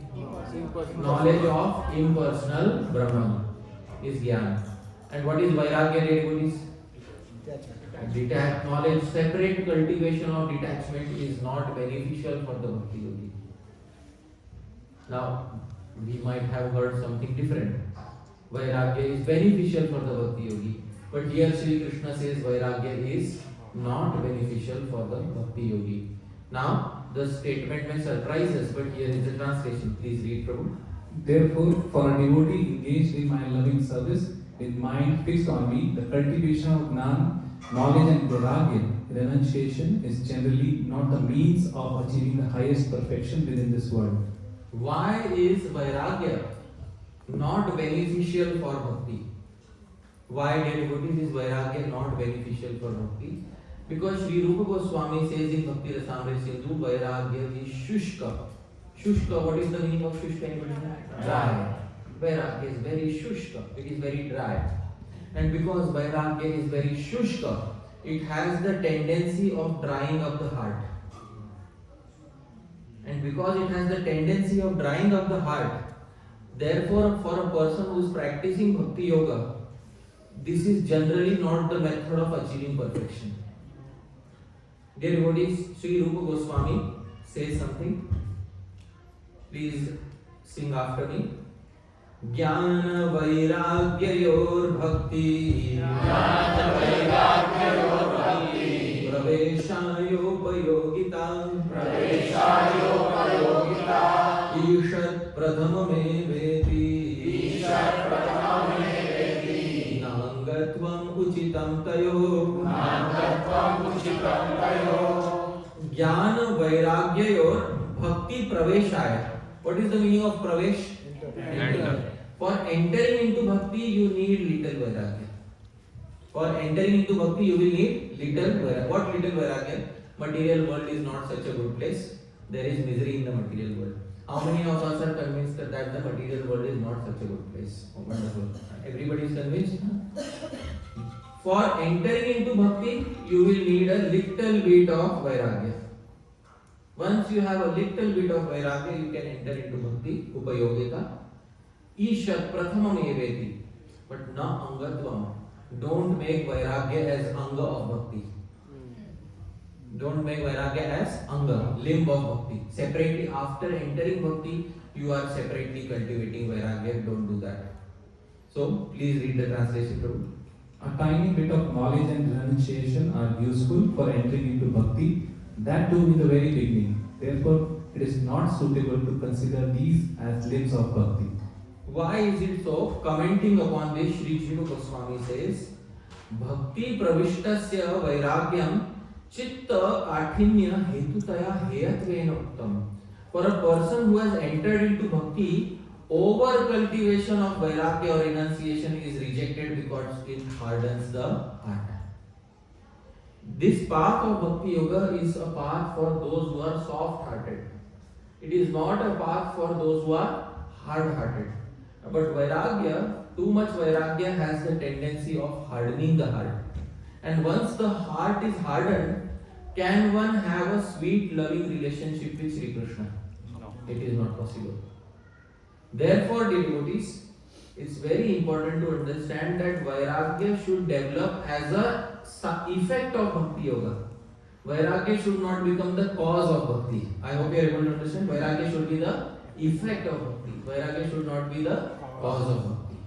Knowledge of impersonal Brahman is Jnana. And what is Vairāgya, dear devotees? Detached knowledge. Separate cultivation of detachment is not beneficial for the Bhakti Yogi. Now, we might have heard something different. Vairāgya is beneficial for the Bhakti Yogi. But here Sri Krishna says Vairāgya is not beneficial for the Bhakti Yogi. Now, the statement may surprise us, but here is the translation. Please read, Prabhu. Therefore, for a devotee engaged in my loving service, with mind fixed on me, the cultivation of Gnana, knowledge and Vairāgya, renunciation, is generally not the means of achieving the highest perfection within this world. Why is Vairāgya not beneficial for Bhakti? Why, dear devotees, is Vairāgya not beneficial for Bhakti? Because Sri Rupa Goswami says in Bhakti Rasamrita Sindhu, Vairāgya is shushka. Shushka, what is the meaning of shushka? Anybody know? Dry. Vairāgya is very shushka, it is very dry. And because Vairāgya is very shushka, it has the tendency of drying up the heart. And because it has the tendency of drying up the heart, therefore for a person who is practicing Bhakti Yoga, this is generally not the method of achieving perfection. Dear devotees, Sri Rupa Goswami says something. Please sing after me. Jnana Vairāgyayor Bhakti Praveshayo Payogita Ishat Pradhamame Veti Nangatvam Uchitam Tayo Jnana Vairāgyayor Bhakti Praveshaya. What is the meaning of Pravesh? Enter. For entering into Bhakti, you need little Vairāgya. For entering into Bhakti, you will need little Vairāgya. What little Vairāgya? Material world is not such a good place. There is misery in the material world. How many of us are convinced that the material world is not such a good place? Oh, wonderful. Everybody is convinced? For entering into Bhakti, you will need a little bit of Vairāgya. Once you have a little bit of Vairāgya, you can enter into Bhakti, Upayogita. Ishat Prathamam Eveti, but na Angatvam. Don't make Vairāgya as Anga of Bhakti. Don't make Vairāgya as Anga, limb of Bhakti. Separately, after entering Bhakti, you are separately cultivating Vairāgya. Don't do that. So, please read the translation, Prabhu. A tiny bit of knowledge and renunciation are useful for entering into Bhakti, that too in the very beginning. Therefore, it is not suitable to consider these as limbs of Bhakti. Why is it so? Commenting upon this, Sri Jiva Goswami says, Bhakti pravishtasya vairagyam chitta kaఠinya hetutaya heyatvena uttam. For a person who has entered into Bhakti, over cultivation of Vairāgya or renunciation is rejected because it hardens the heart. This path of Bhakti Yoga is a path for those who are soft-hearted. It is not a path for those who are hard-hearted. But Vairāgya, too much Vairāgya has the tendency of hardening the heart. And once the heart is hardened, can one have a sweet, loving relationship with Sri Krishna? No. It is not possible. Therefore, devotees, it's very important to understand that Vairāgya should develop as a effect of Bhakti Yoga. Vairāgya should not become the cause of Bhakti. I hope you are able to understand. Vairāgya should be the effect of Bhakti. Vairāgya should not be the cause of Bhakti.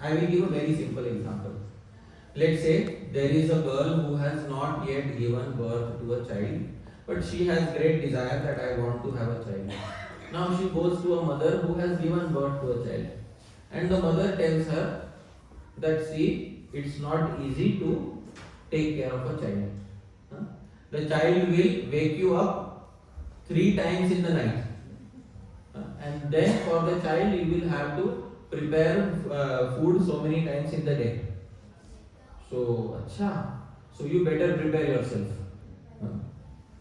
I will give a very simple example. Let's say there is a girl who has not yet given birth to a child, but she has great desire that I want to have a child. Now she goes to a mother who has given birth to a child, and the mother tells her that see, it's not easy to take care of a child. The child will wake you up 3 times in the night, and then for the child you will have to prepare food so many times in the day. So, so you better prepare yourself.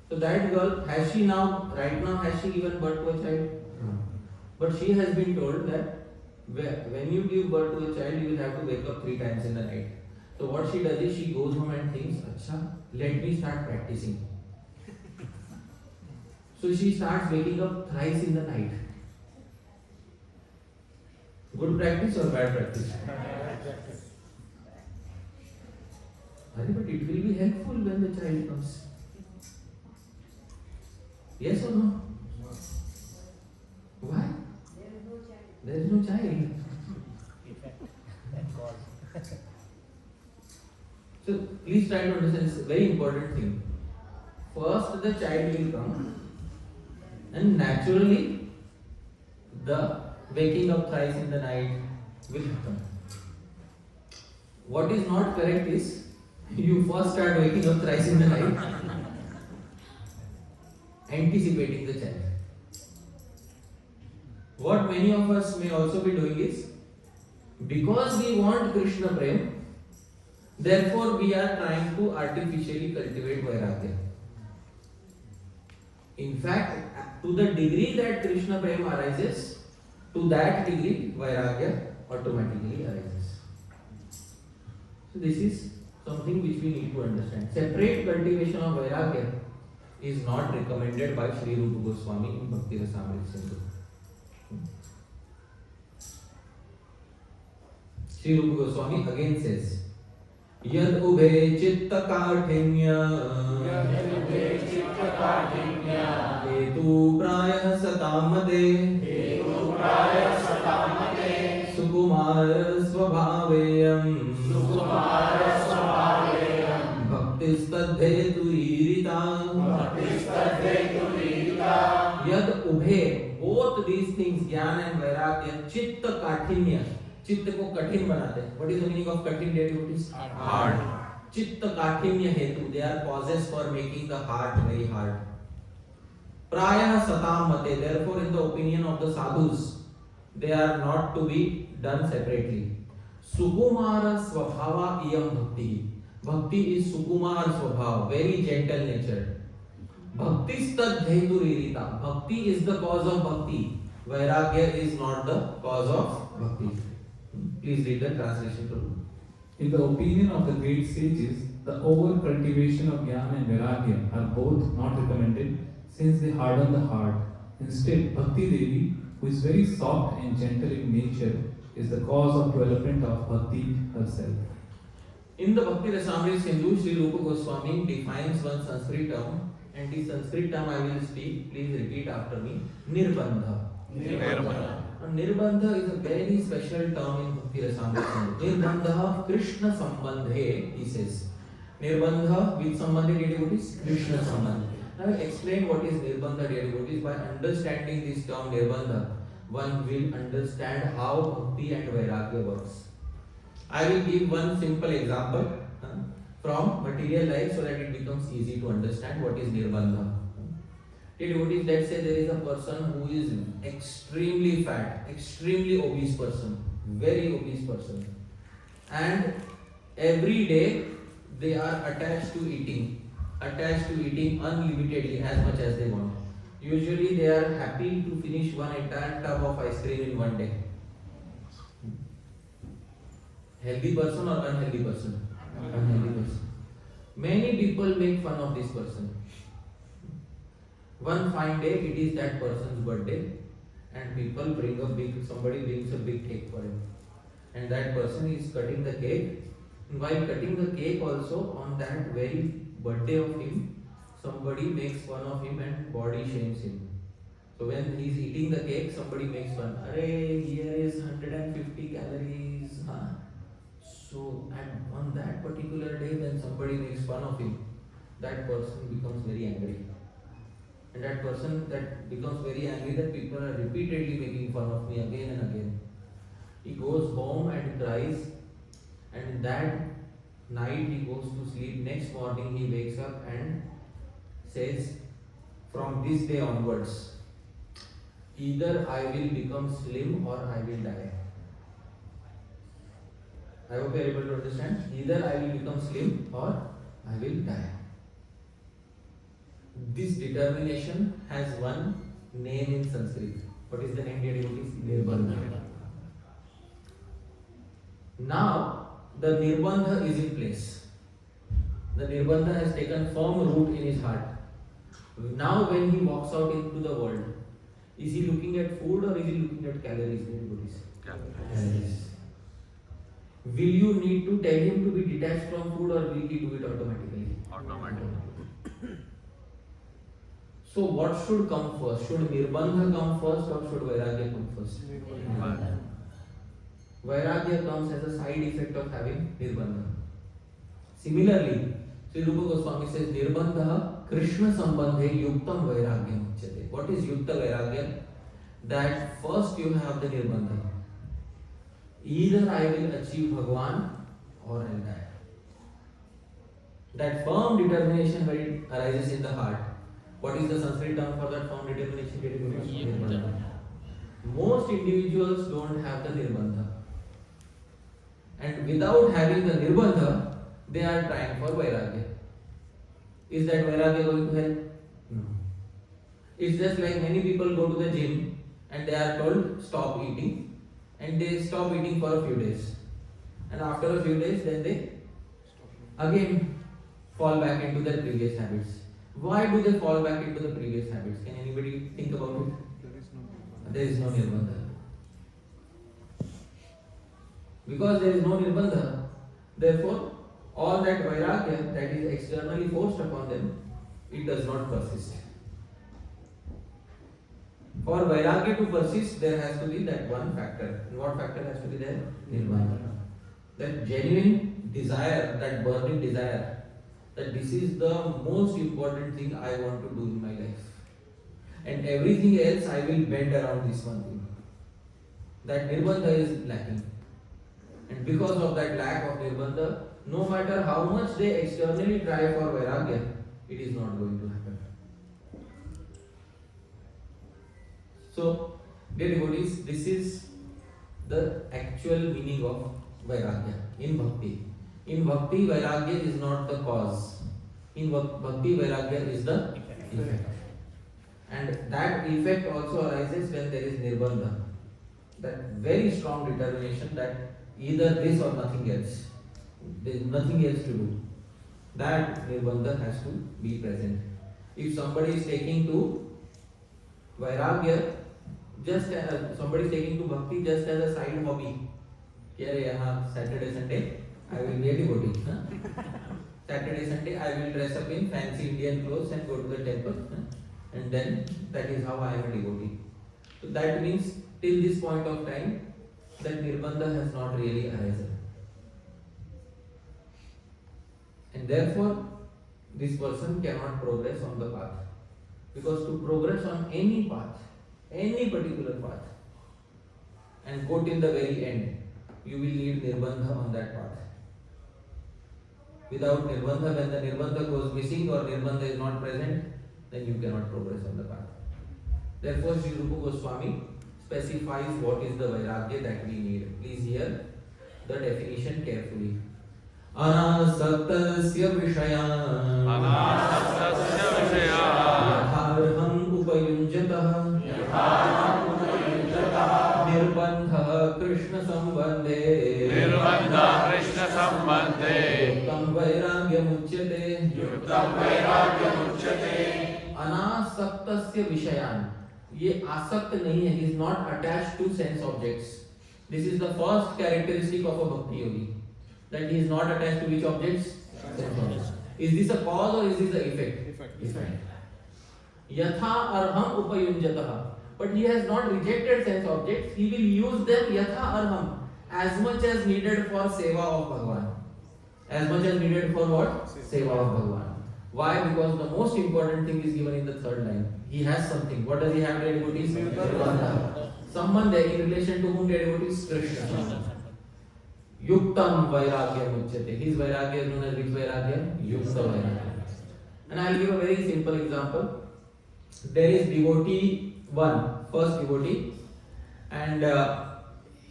So that girl, right now has she given birth to a child? But she has been told that when you give birth to a child, you will have to wake up 3 times in the night. So what she does is she goes home and thinks, let me start practicing. So she starts waking up thrice in the night. Good practice or bad practice? But it will be helpful when the child comes. Yes or no? Why? There is no child. So please try to understand, this is a very important thing. First the child will come, and naturally the waking up thrice in the night will happen. What is not correct is you first start waking up thrice in the night, anticipating the child. What many of us may also be doing is, because we want Krishna Prem, therefore we are trying to artificially cultivate Vairāgya. In fact, to the degree that Krishna Prem arises, to that degree Vairāgya automatically arises. So this is something which we need to understand. Separate cultivation of Vairāgya is not recommended by Sri Rupa Goswami in Bhakti Rasamrita Sindhu. Sri Rupa Goswami again says, Yad ube chitta kaఠinya hetu praya satamate sukumara svabhaveyam bhaktistadhetu irita. Yad ubhe, both these things, jnana and vairagya, chitta kaఠinya. चित्त को कठिन बनाते हैं. What is the meaning of कठिन, devotees? Hard. चित्त काठिन्य हेतु, they are causes for making the heart very hard. प्रायः सताम मते, therefore in the opinion of the sadhus, they are not to be done separately. Sukumara svabhava iyam bhakti. Bhakti is sukumar svabhav, very gentle nature. Bhakti stad hetu ririta. Bhakti is the cause of bhakti. Vairagya is not the cause of bhakti. Please read the translation. In the opinion of the great sages, the over cultivation of jnana and vairagya are both not recommended, since they harden the heart. Instead, Bhakti Devi, who is very soft and gentle in nature, is the cause of development of Bhakti herself. In the Bhakti Rasamrita Sindhu, Sri Rupa Goswami defines one Sanskrit term, and the Sanskrit term I will speak, please repeat after me, Nirbandha. Nirbandha. Nirbandha is a very special term in Bhakti Rasamrita Sindhu. Nirbandha Krishna Sambandhe, he says. Nirbandha with Sambandhe, dear devotees, Krishna Sambandhe. Now I will explain what is Nirbandha, dear devotees. By understanding this term Nirbandha, one will understand how Bhakti and Vairāgya works. I will give one simple example from material life so that it becomes easy to understand what is Nirbandha. Dear devotees, let's say there is a person who is extremely fat, extremely obese person, very obese person, and every day they are attached to eating unlimitedly as much as they want. Usually they are happy to finish one entire tub of ice cream in one day. Healthy person or unhealthy person? Unhealthy person. Many people make fun of this person. One fine day, it is that person's birthday, and people somebody brings a big cake for him. And that person is cutting the cake. And while cutting the cake also, on that very birthday of him, somebody makes fun of him and body shames him. So when he is eating the cake, somebody makes fun. Arey, here is 150 calories. Huh? So on that particular day, when somebody makes fun of him, that person becomes very angry. And that person that becomes very angry that people are repeatedly making fun of me again and again. He goes home and cries, and that night he goes to sleep. Next morning he wakes up and says, from this day onwards, either I will become slim or I will die. I hope you are able to understand. Either I will become slim or I will die. This determination has one name in Sanskrit. What is the name, dear devotees? Nirbandha. Now, the Nirbandha is in place. The Nirbandha has taken firm root in his heart. Now, when he walks out into the world, is he looking at food or is he looking at calories, dear devotees? Calories. Will you need to tell him to be detached from food or will he do it automatically? Automatically. So what should come first? Should Nirbandha come first or should Vairāgya come first? Vairāgya comes as a side effect of having Nirbandha. Similarly, Sri Rupa Goswami says Nirbandha Krishna Sambandhe Yuktam Vairāgya Uchyate. What is Yukta Vairāgya? That first you have the Nirbandha. Either I will achieve Bhagwan or I will die. That firm determination when it arises in the heart. What is the Sanskrit term for that firm determination? Nirbandha. Most individuals don't have the Nirbandha. And without having the Nirbandha, they are trying for Vairāgya. Is that Vairāgya going to help? No. It's just like many people go to the gym and they are told stop eating. And they stop eating for a few days. And after a few days, then they again fall back into their previous habits. Why do they fall back into the previous habits? Can anybody think about it? There is no Nirbandha. Because there is no Nirbandha, therefore, all that Vairāgya that is externally forced upon them, it does not persist. For Vairāgya to persist, there has to be that one factor. And what factor has to be there? Nirbandha. That genuine desire, that burning desire, that this is the most important thing I want to do in my life. And everything else I will bend around this one thing. That Nirbandha is lacking. And because of that lack of Nirbandha, no matter how much they externally try for Vairāgya, it is not going to happen. So, dear devotees, this is the actual meaning of Vairāgya in Bhakti. In Bhakti, Vairāgya is not the cause. In Bhakti, Vairāgya is the effect. And that effect also arises when there is Nirbandha. That very strong determination that either this or nothing else. There is nothing else to do. That Nirbandha has to be present. if somebody is taking to Vairāgya, just somebody is taking to Bhakti just as a side hobby. Here, Saturday, Sunday, I will be a devotee. Saturday, Sunday, I will dress up in fancy Indian clothes and go to the temple. And then that is how I am a devotee. So that means till this point of time, that nirbandha has not really arisen. And therefore, this person cannot progress on the path. Because to progress on any path, any particular path, and go till the very end, you will need nirbandha on that path. Without nirbandha, when the nirbandha goes missing or nirbandha is not present, then you cannot progress on the path. Therefore, Sri Rupa Goswami specifies what is the Vairāgya that we need. Please hear the definition carefully. Anasaktasya vishaya yatharham upayunjatah nirbandha krishna sambandhe yuktam vairāgya muchyate anasaktasya vishayan. ये आसक्त नहीं है, he is not attached to sense objects. This is the first characteristic of a bhakti yogi, that he is not attached to which objects? Sense objects. Is this a cause or is this the effect? Effect. Yatha arham upayunjatah. But he has not rejected sense objects, he will use them yatha arham, as much as needed for seva of Bhagavan. As much as needed for what? Seva of Bhagavan. Why? Because the most important thing is given in the third line. He has something. What does he have, dear devotees? Someone there in relation to whom, dear devotees? Krishna. Yuktam Vairāgya muchyate. His Vairāgya is known as which Vairāgya? Yukta Vairāgya. And I will give a very simple example. There is devotee one, first devotee, and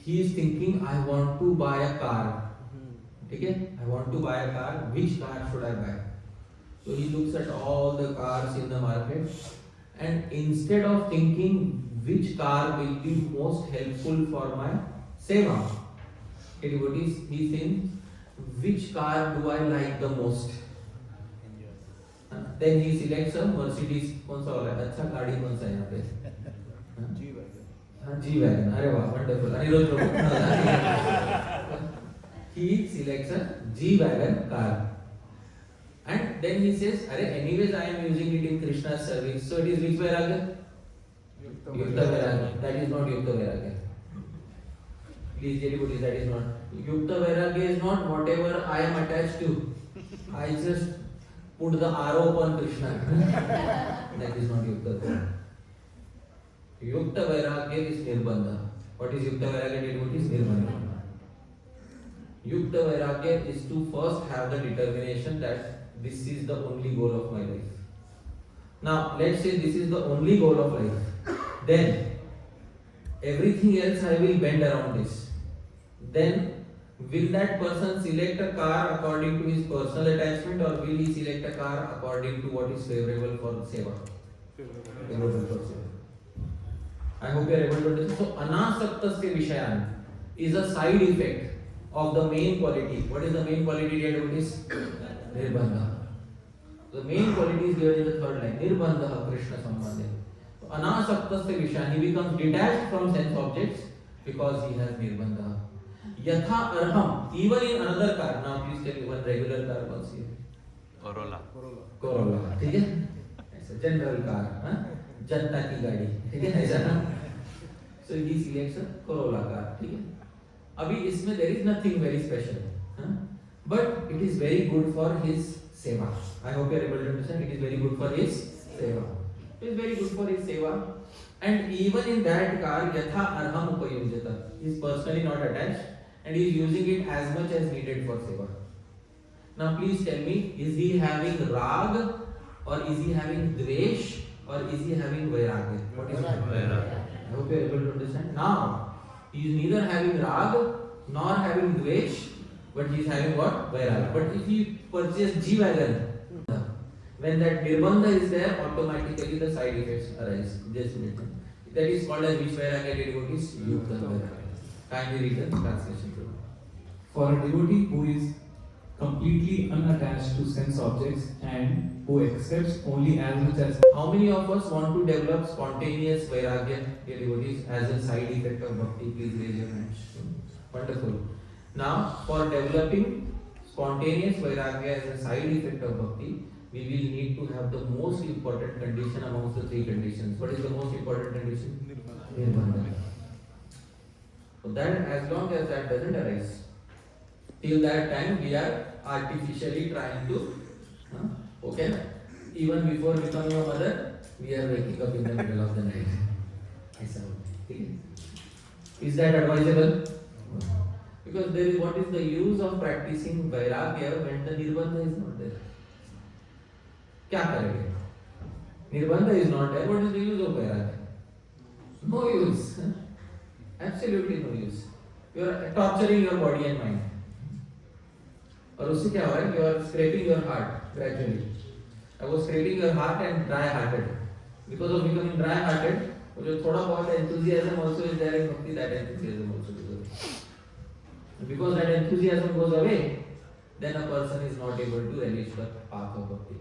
he is thinking, I want to buy a car. Okay? I want to buy a car. Which car should I buy? So he looks at all the cars in the market, and instead of thinking which car will be most helpful for my seva, devotees, he thinks which car do I like the most. Then he selects a Mercedes. कौन सा वाला है? अच्छा गाड़ी कौन सा है यहाँ पे? G-Wagon. अरे वाह, wonderful. Anirudh Prabhu. He selects a G-Wagon car. And then he says, anyways I am using it in Krishna's service. So it is which Vairāgya? Yukta Vairāgya. That is not Yukta Vairāgya. Please, devotees, that is not. Yukta Vairāgya is not whatever I am attached to. I just put the arop on Krishna. That is not Yukta Vairāgya. Yukta Vairāgya is nirbandha. What is Yukta Vairāgya, devotees? Nirbandha. Yukta Vairāgya is to first have the determination that this is the only goal of my life. Now, let's say this is the only goal of life. Then, everything else I will bend around this. Then, will that person select a car according to his personal attachment, or will he select a car according to what is favorable for seva? Favorable for seva. I hope you are able to understand. So, anasaktasya vishayan is a side effect of the main quality. What is the main quality, dear devotees? Nirbandha. The main quality is given in the third line. Nirbandha Krishna sambandhe. So, anasaktasya vishayan, he becomes detached from sense objects because he has nirbandha. Yatha arham, even in another car. Now please tell me one regular car once here. Corolla. ठीक है? ऐसा general car, जनता की गाड़ी, ठीक है ऐसा ना? So he selects a Corolla car, ठीक है? अभी इसमें there is nothing very special, but it is very good for his seva. I hope you are able to understand. It is very good for his seva. It is very good for his seva. And even in that car, yatha arham upayunjata, he is personally not attached and he is using it as much as needed for seva. Now please tell me, is he having rag, or is he having dvesh, or is he having vairagya? What is vairagya? I hope you are able to understand. Now, he is neither having rag nor having dvesh, but he is having what? Vairagya. But if he purchase G-Wagon, when that nirbandha is there, automatically the side effects arise. Just a minute. That is called as which Vairāgya, devotees? Yukta Vairāgya. Kindly read the translation. For a devotee who is completely unattached to sense objects and who accepts only as much as. How many of us want to develop spontaneous Vairāgya, dear devotees, as a side effect of Bhakti? Please raise your hands. Wonderful. Now, for developing spontaneous Vairāgya as a side effect of Bhakti, we will need to have the most important condition amongst the three conditions. What is the most important condition? Nirbandha. So that, as long as that doesn't arise, till that time we are artificially trying to, okay? Even before becoming a mother, we are waking up in the middle of the night. Is that advisable? Because there is, what is the use of practicing Vairāgya when the Nirbandha is not there? क्या करेंगे? Nirbandha is not there. What is the use of Vairāgya? No use. Absolutely no use. You are torturing your body and mind. और उससे क्या हो रहा है? You are scraping your heart gradually. I was scraping your heart and dry-hearted. Because of becoming dry-hearted, जो थोड़ा बहुत enthusiasm also is there in Bhakti, that enthusiasm also goes away. Because that enthusiasm goes away, then a person is not able to relish the path of Bhakti.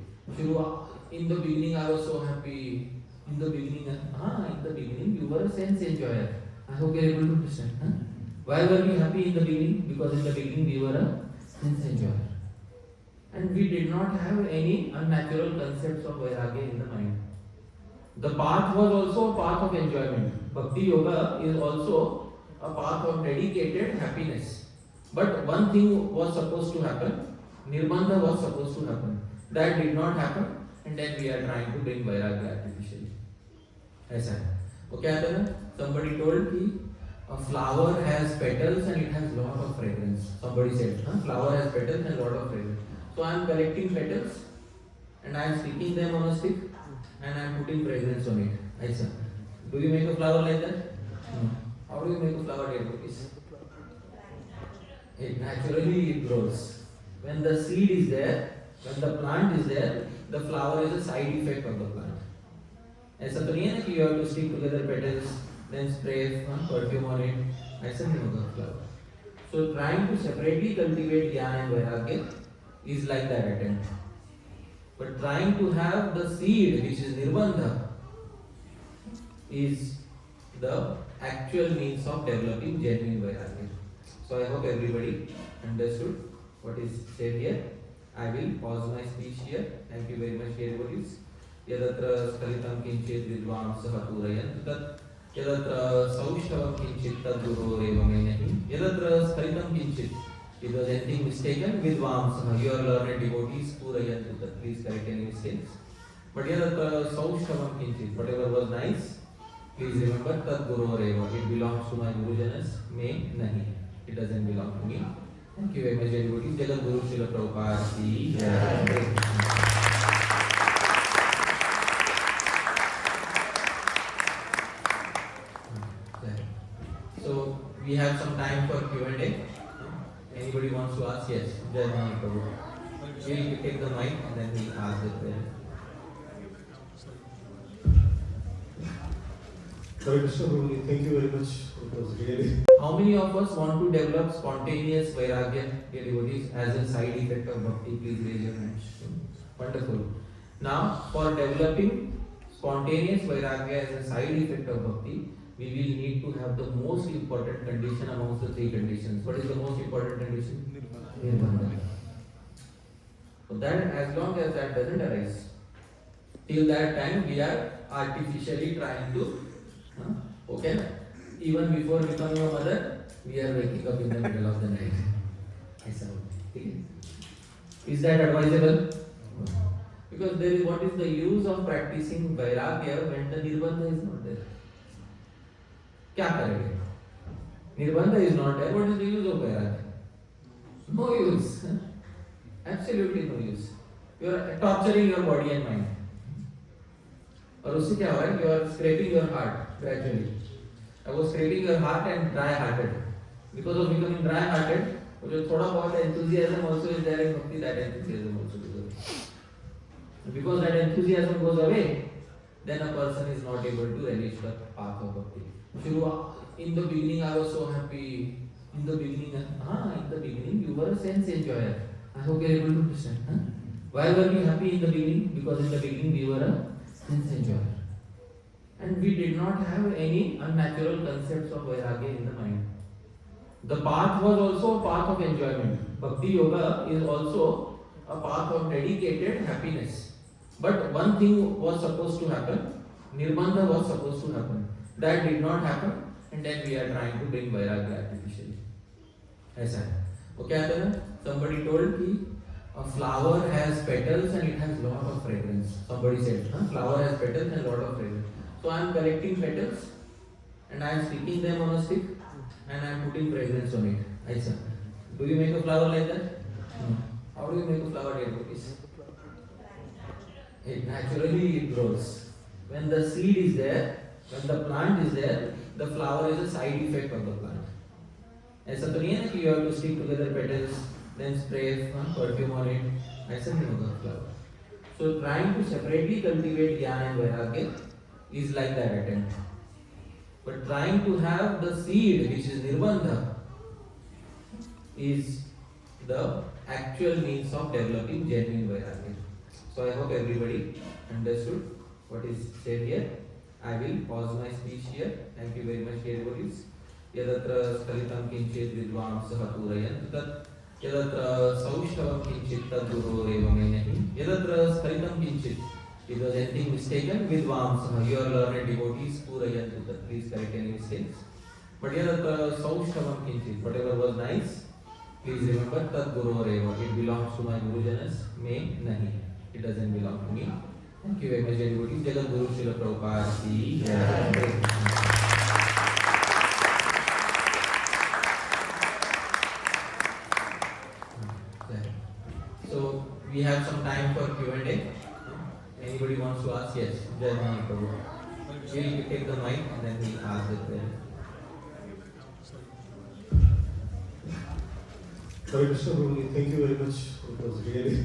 In the beginning, I was so happy. In the beginning, you were a sense enjoyer. I hope you are able to understand. Why were we happy in the beginning? Because in the beginning, we were a sense enjoyer. And we did not have any unnatural concepts of Vairāgya in the mind. The path was also a path of enjoyment. Bhakti Yoga is also a path of dedicated happiness. But one thing was supposed to happen, Nirbandha was supposed to happen. That did not happen, and then we are trying to bring Vairāgya artificially. ऐसा है. वो क्या था ना? Somebody told कि a flower has petals and it has lot of fragrance. Somebody said, flower has petals and lot of fragrance. So I am collecting petals and I am sticking them on a stick and I am putting fragrance on it. ऐसा. Do you make a flower like that? No. How do you make a flower like this? It naturally grows. When the seed is there, when the plant is there, the flower is a side effect of the plant. ऐसा तो नहीं है ना कि you have to stick together petals, then spray perfume on it. ऐसा नहीं होगा flower. So trying to separately cultivate jnana and vairagya is like that attempt. But trying to have the seed, which is nirbandha, is the actual means of developing genuine vairagya. So I hope everybody understood what is said here. I will pause my speech here. Thank you very much, dear devotees. यदत्र स्खलितं किंचित् विद्वांसः पूरयन्तु तत् यदत्र सौष्ठवं किंचित् तद्गुरोरेव मे नहि यदत्र स्खलितं किंचित् it was anything mistaken विद्वांसः your learned devotees पूरयन्तु तत् please correct any mistakes but यदत्र सौष्ठवं किंचित् whatever was nice please remember तद्गुरोरेव it belongs to my gurujanas मे नहीं it doesn't belong to me. Thank you very much, devotees. Jagat Guru Srila Prabhupada ki jai. So we have some time for Q&A. Anybody wants to ask? Yes. Jai Maha Prabhu. We'll take the mic and then we'll ask the prayer. Hare Krishna Prabhu, thank you very much. It was really. How many of us want to develop spontaneous Vairāgya, dear devotees, as a side effect of Bhakti? Please raise your hands. Wonderful. Now, for developing spontaneous Vairāgya as a side effect of Bhakti, we will need to have the most important condition amongst the three conditions. What is the most important condition? Nirbandha. So that, as long as that doesn't arise, till that time we are artificially trying to, okay? Even before becoming a mother, we are waking up in the middle of the night. Is that advisable? Because there is, what is the use of practicing Vairāgya when the Nirbandha is not there? क्या करेंगे? Nirbandha is not there. What is the use of Vairāgya? No use. Absolutely no use. You are torturing your body and mind. और उससे क्या हो रहा है? You are scraping your heart gradually. I was scraping your heart and dry-hearted. Because of becoming dry-hearted, जो थोड़ा बहुत enthusiasm also is there in Bhakti, that enthusiasm also goes away. Because that enthusiasm goes away, then a person is not able to relish the path of Bhakti. In the beginning, I was so happy. In the beginning, you were a sense enjoyer. I hope you are able to understand. Huh? Why were we happy in the beginning? Because in the beginning we were a sense enjoyer. And we did not have any unnatural concepts of Vairāgya in the mind. The path was also a path of enjoyment. Bhakti Yoga is also a path of dedicated happiness. But one thing was supposed to happen, Nirbandha was supposed to happen. That did not happen, and then we are trying to bring Vairāgya artificially. ऐसा है. वो क्या था ना? Somebody told कि a flower has petals and it has lot of fragrance. Somebody said, flower has petals and lot of fragrance. So I am collecting petals and I am sticking them on a stick and I am putting fragrance on it. ऐसा. Do you make a flower like that? No. How do you make a flower, dear cookies? It naturally grows. When the seed is there, when the plant is there, the flower is a side effect of the plant. ऐसा तो नहीं है ना कि you have to stick together petals, then spray perfume on it. ऐसा नहीं होगा flower. So trying to separately cultivate jnana and vairagya is like that attempt. But trying to have the seed, which is nirbandha, is the actual means of developing genuine vairagya. So I hope everybody understood what is said here. I will pause my speech here. Thank you very much, dear devotees. यदत्र स्खलितं किंचित् विद्वांसः पूरयन् तत् यदत्र सौष्ठवं किंचित् तद्गुरोरेव मे नहि यदत्र स्खलितं किंचित् it was anything mistaken विद्वांसः you are learned devotees पूरयन्तु तत् please correct any mistakes but यदत्र सौष्ठवं किंचित् whatever was nice please remember तद्गुरोरेव it belongs to my gurujanas मे नहि it doesn't belong to me. Thank you very much, dear devotees. Jagat Guru Srila Prabhupada ki jai. So we have some time for Q&A. Anybody wants to ask? Yes. Jai Mani Prabhu. We'll take the mic and then we'll ask the prayer. Hare Krishna Prabhu, thank you very much. It was really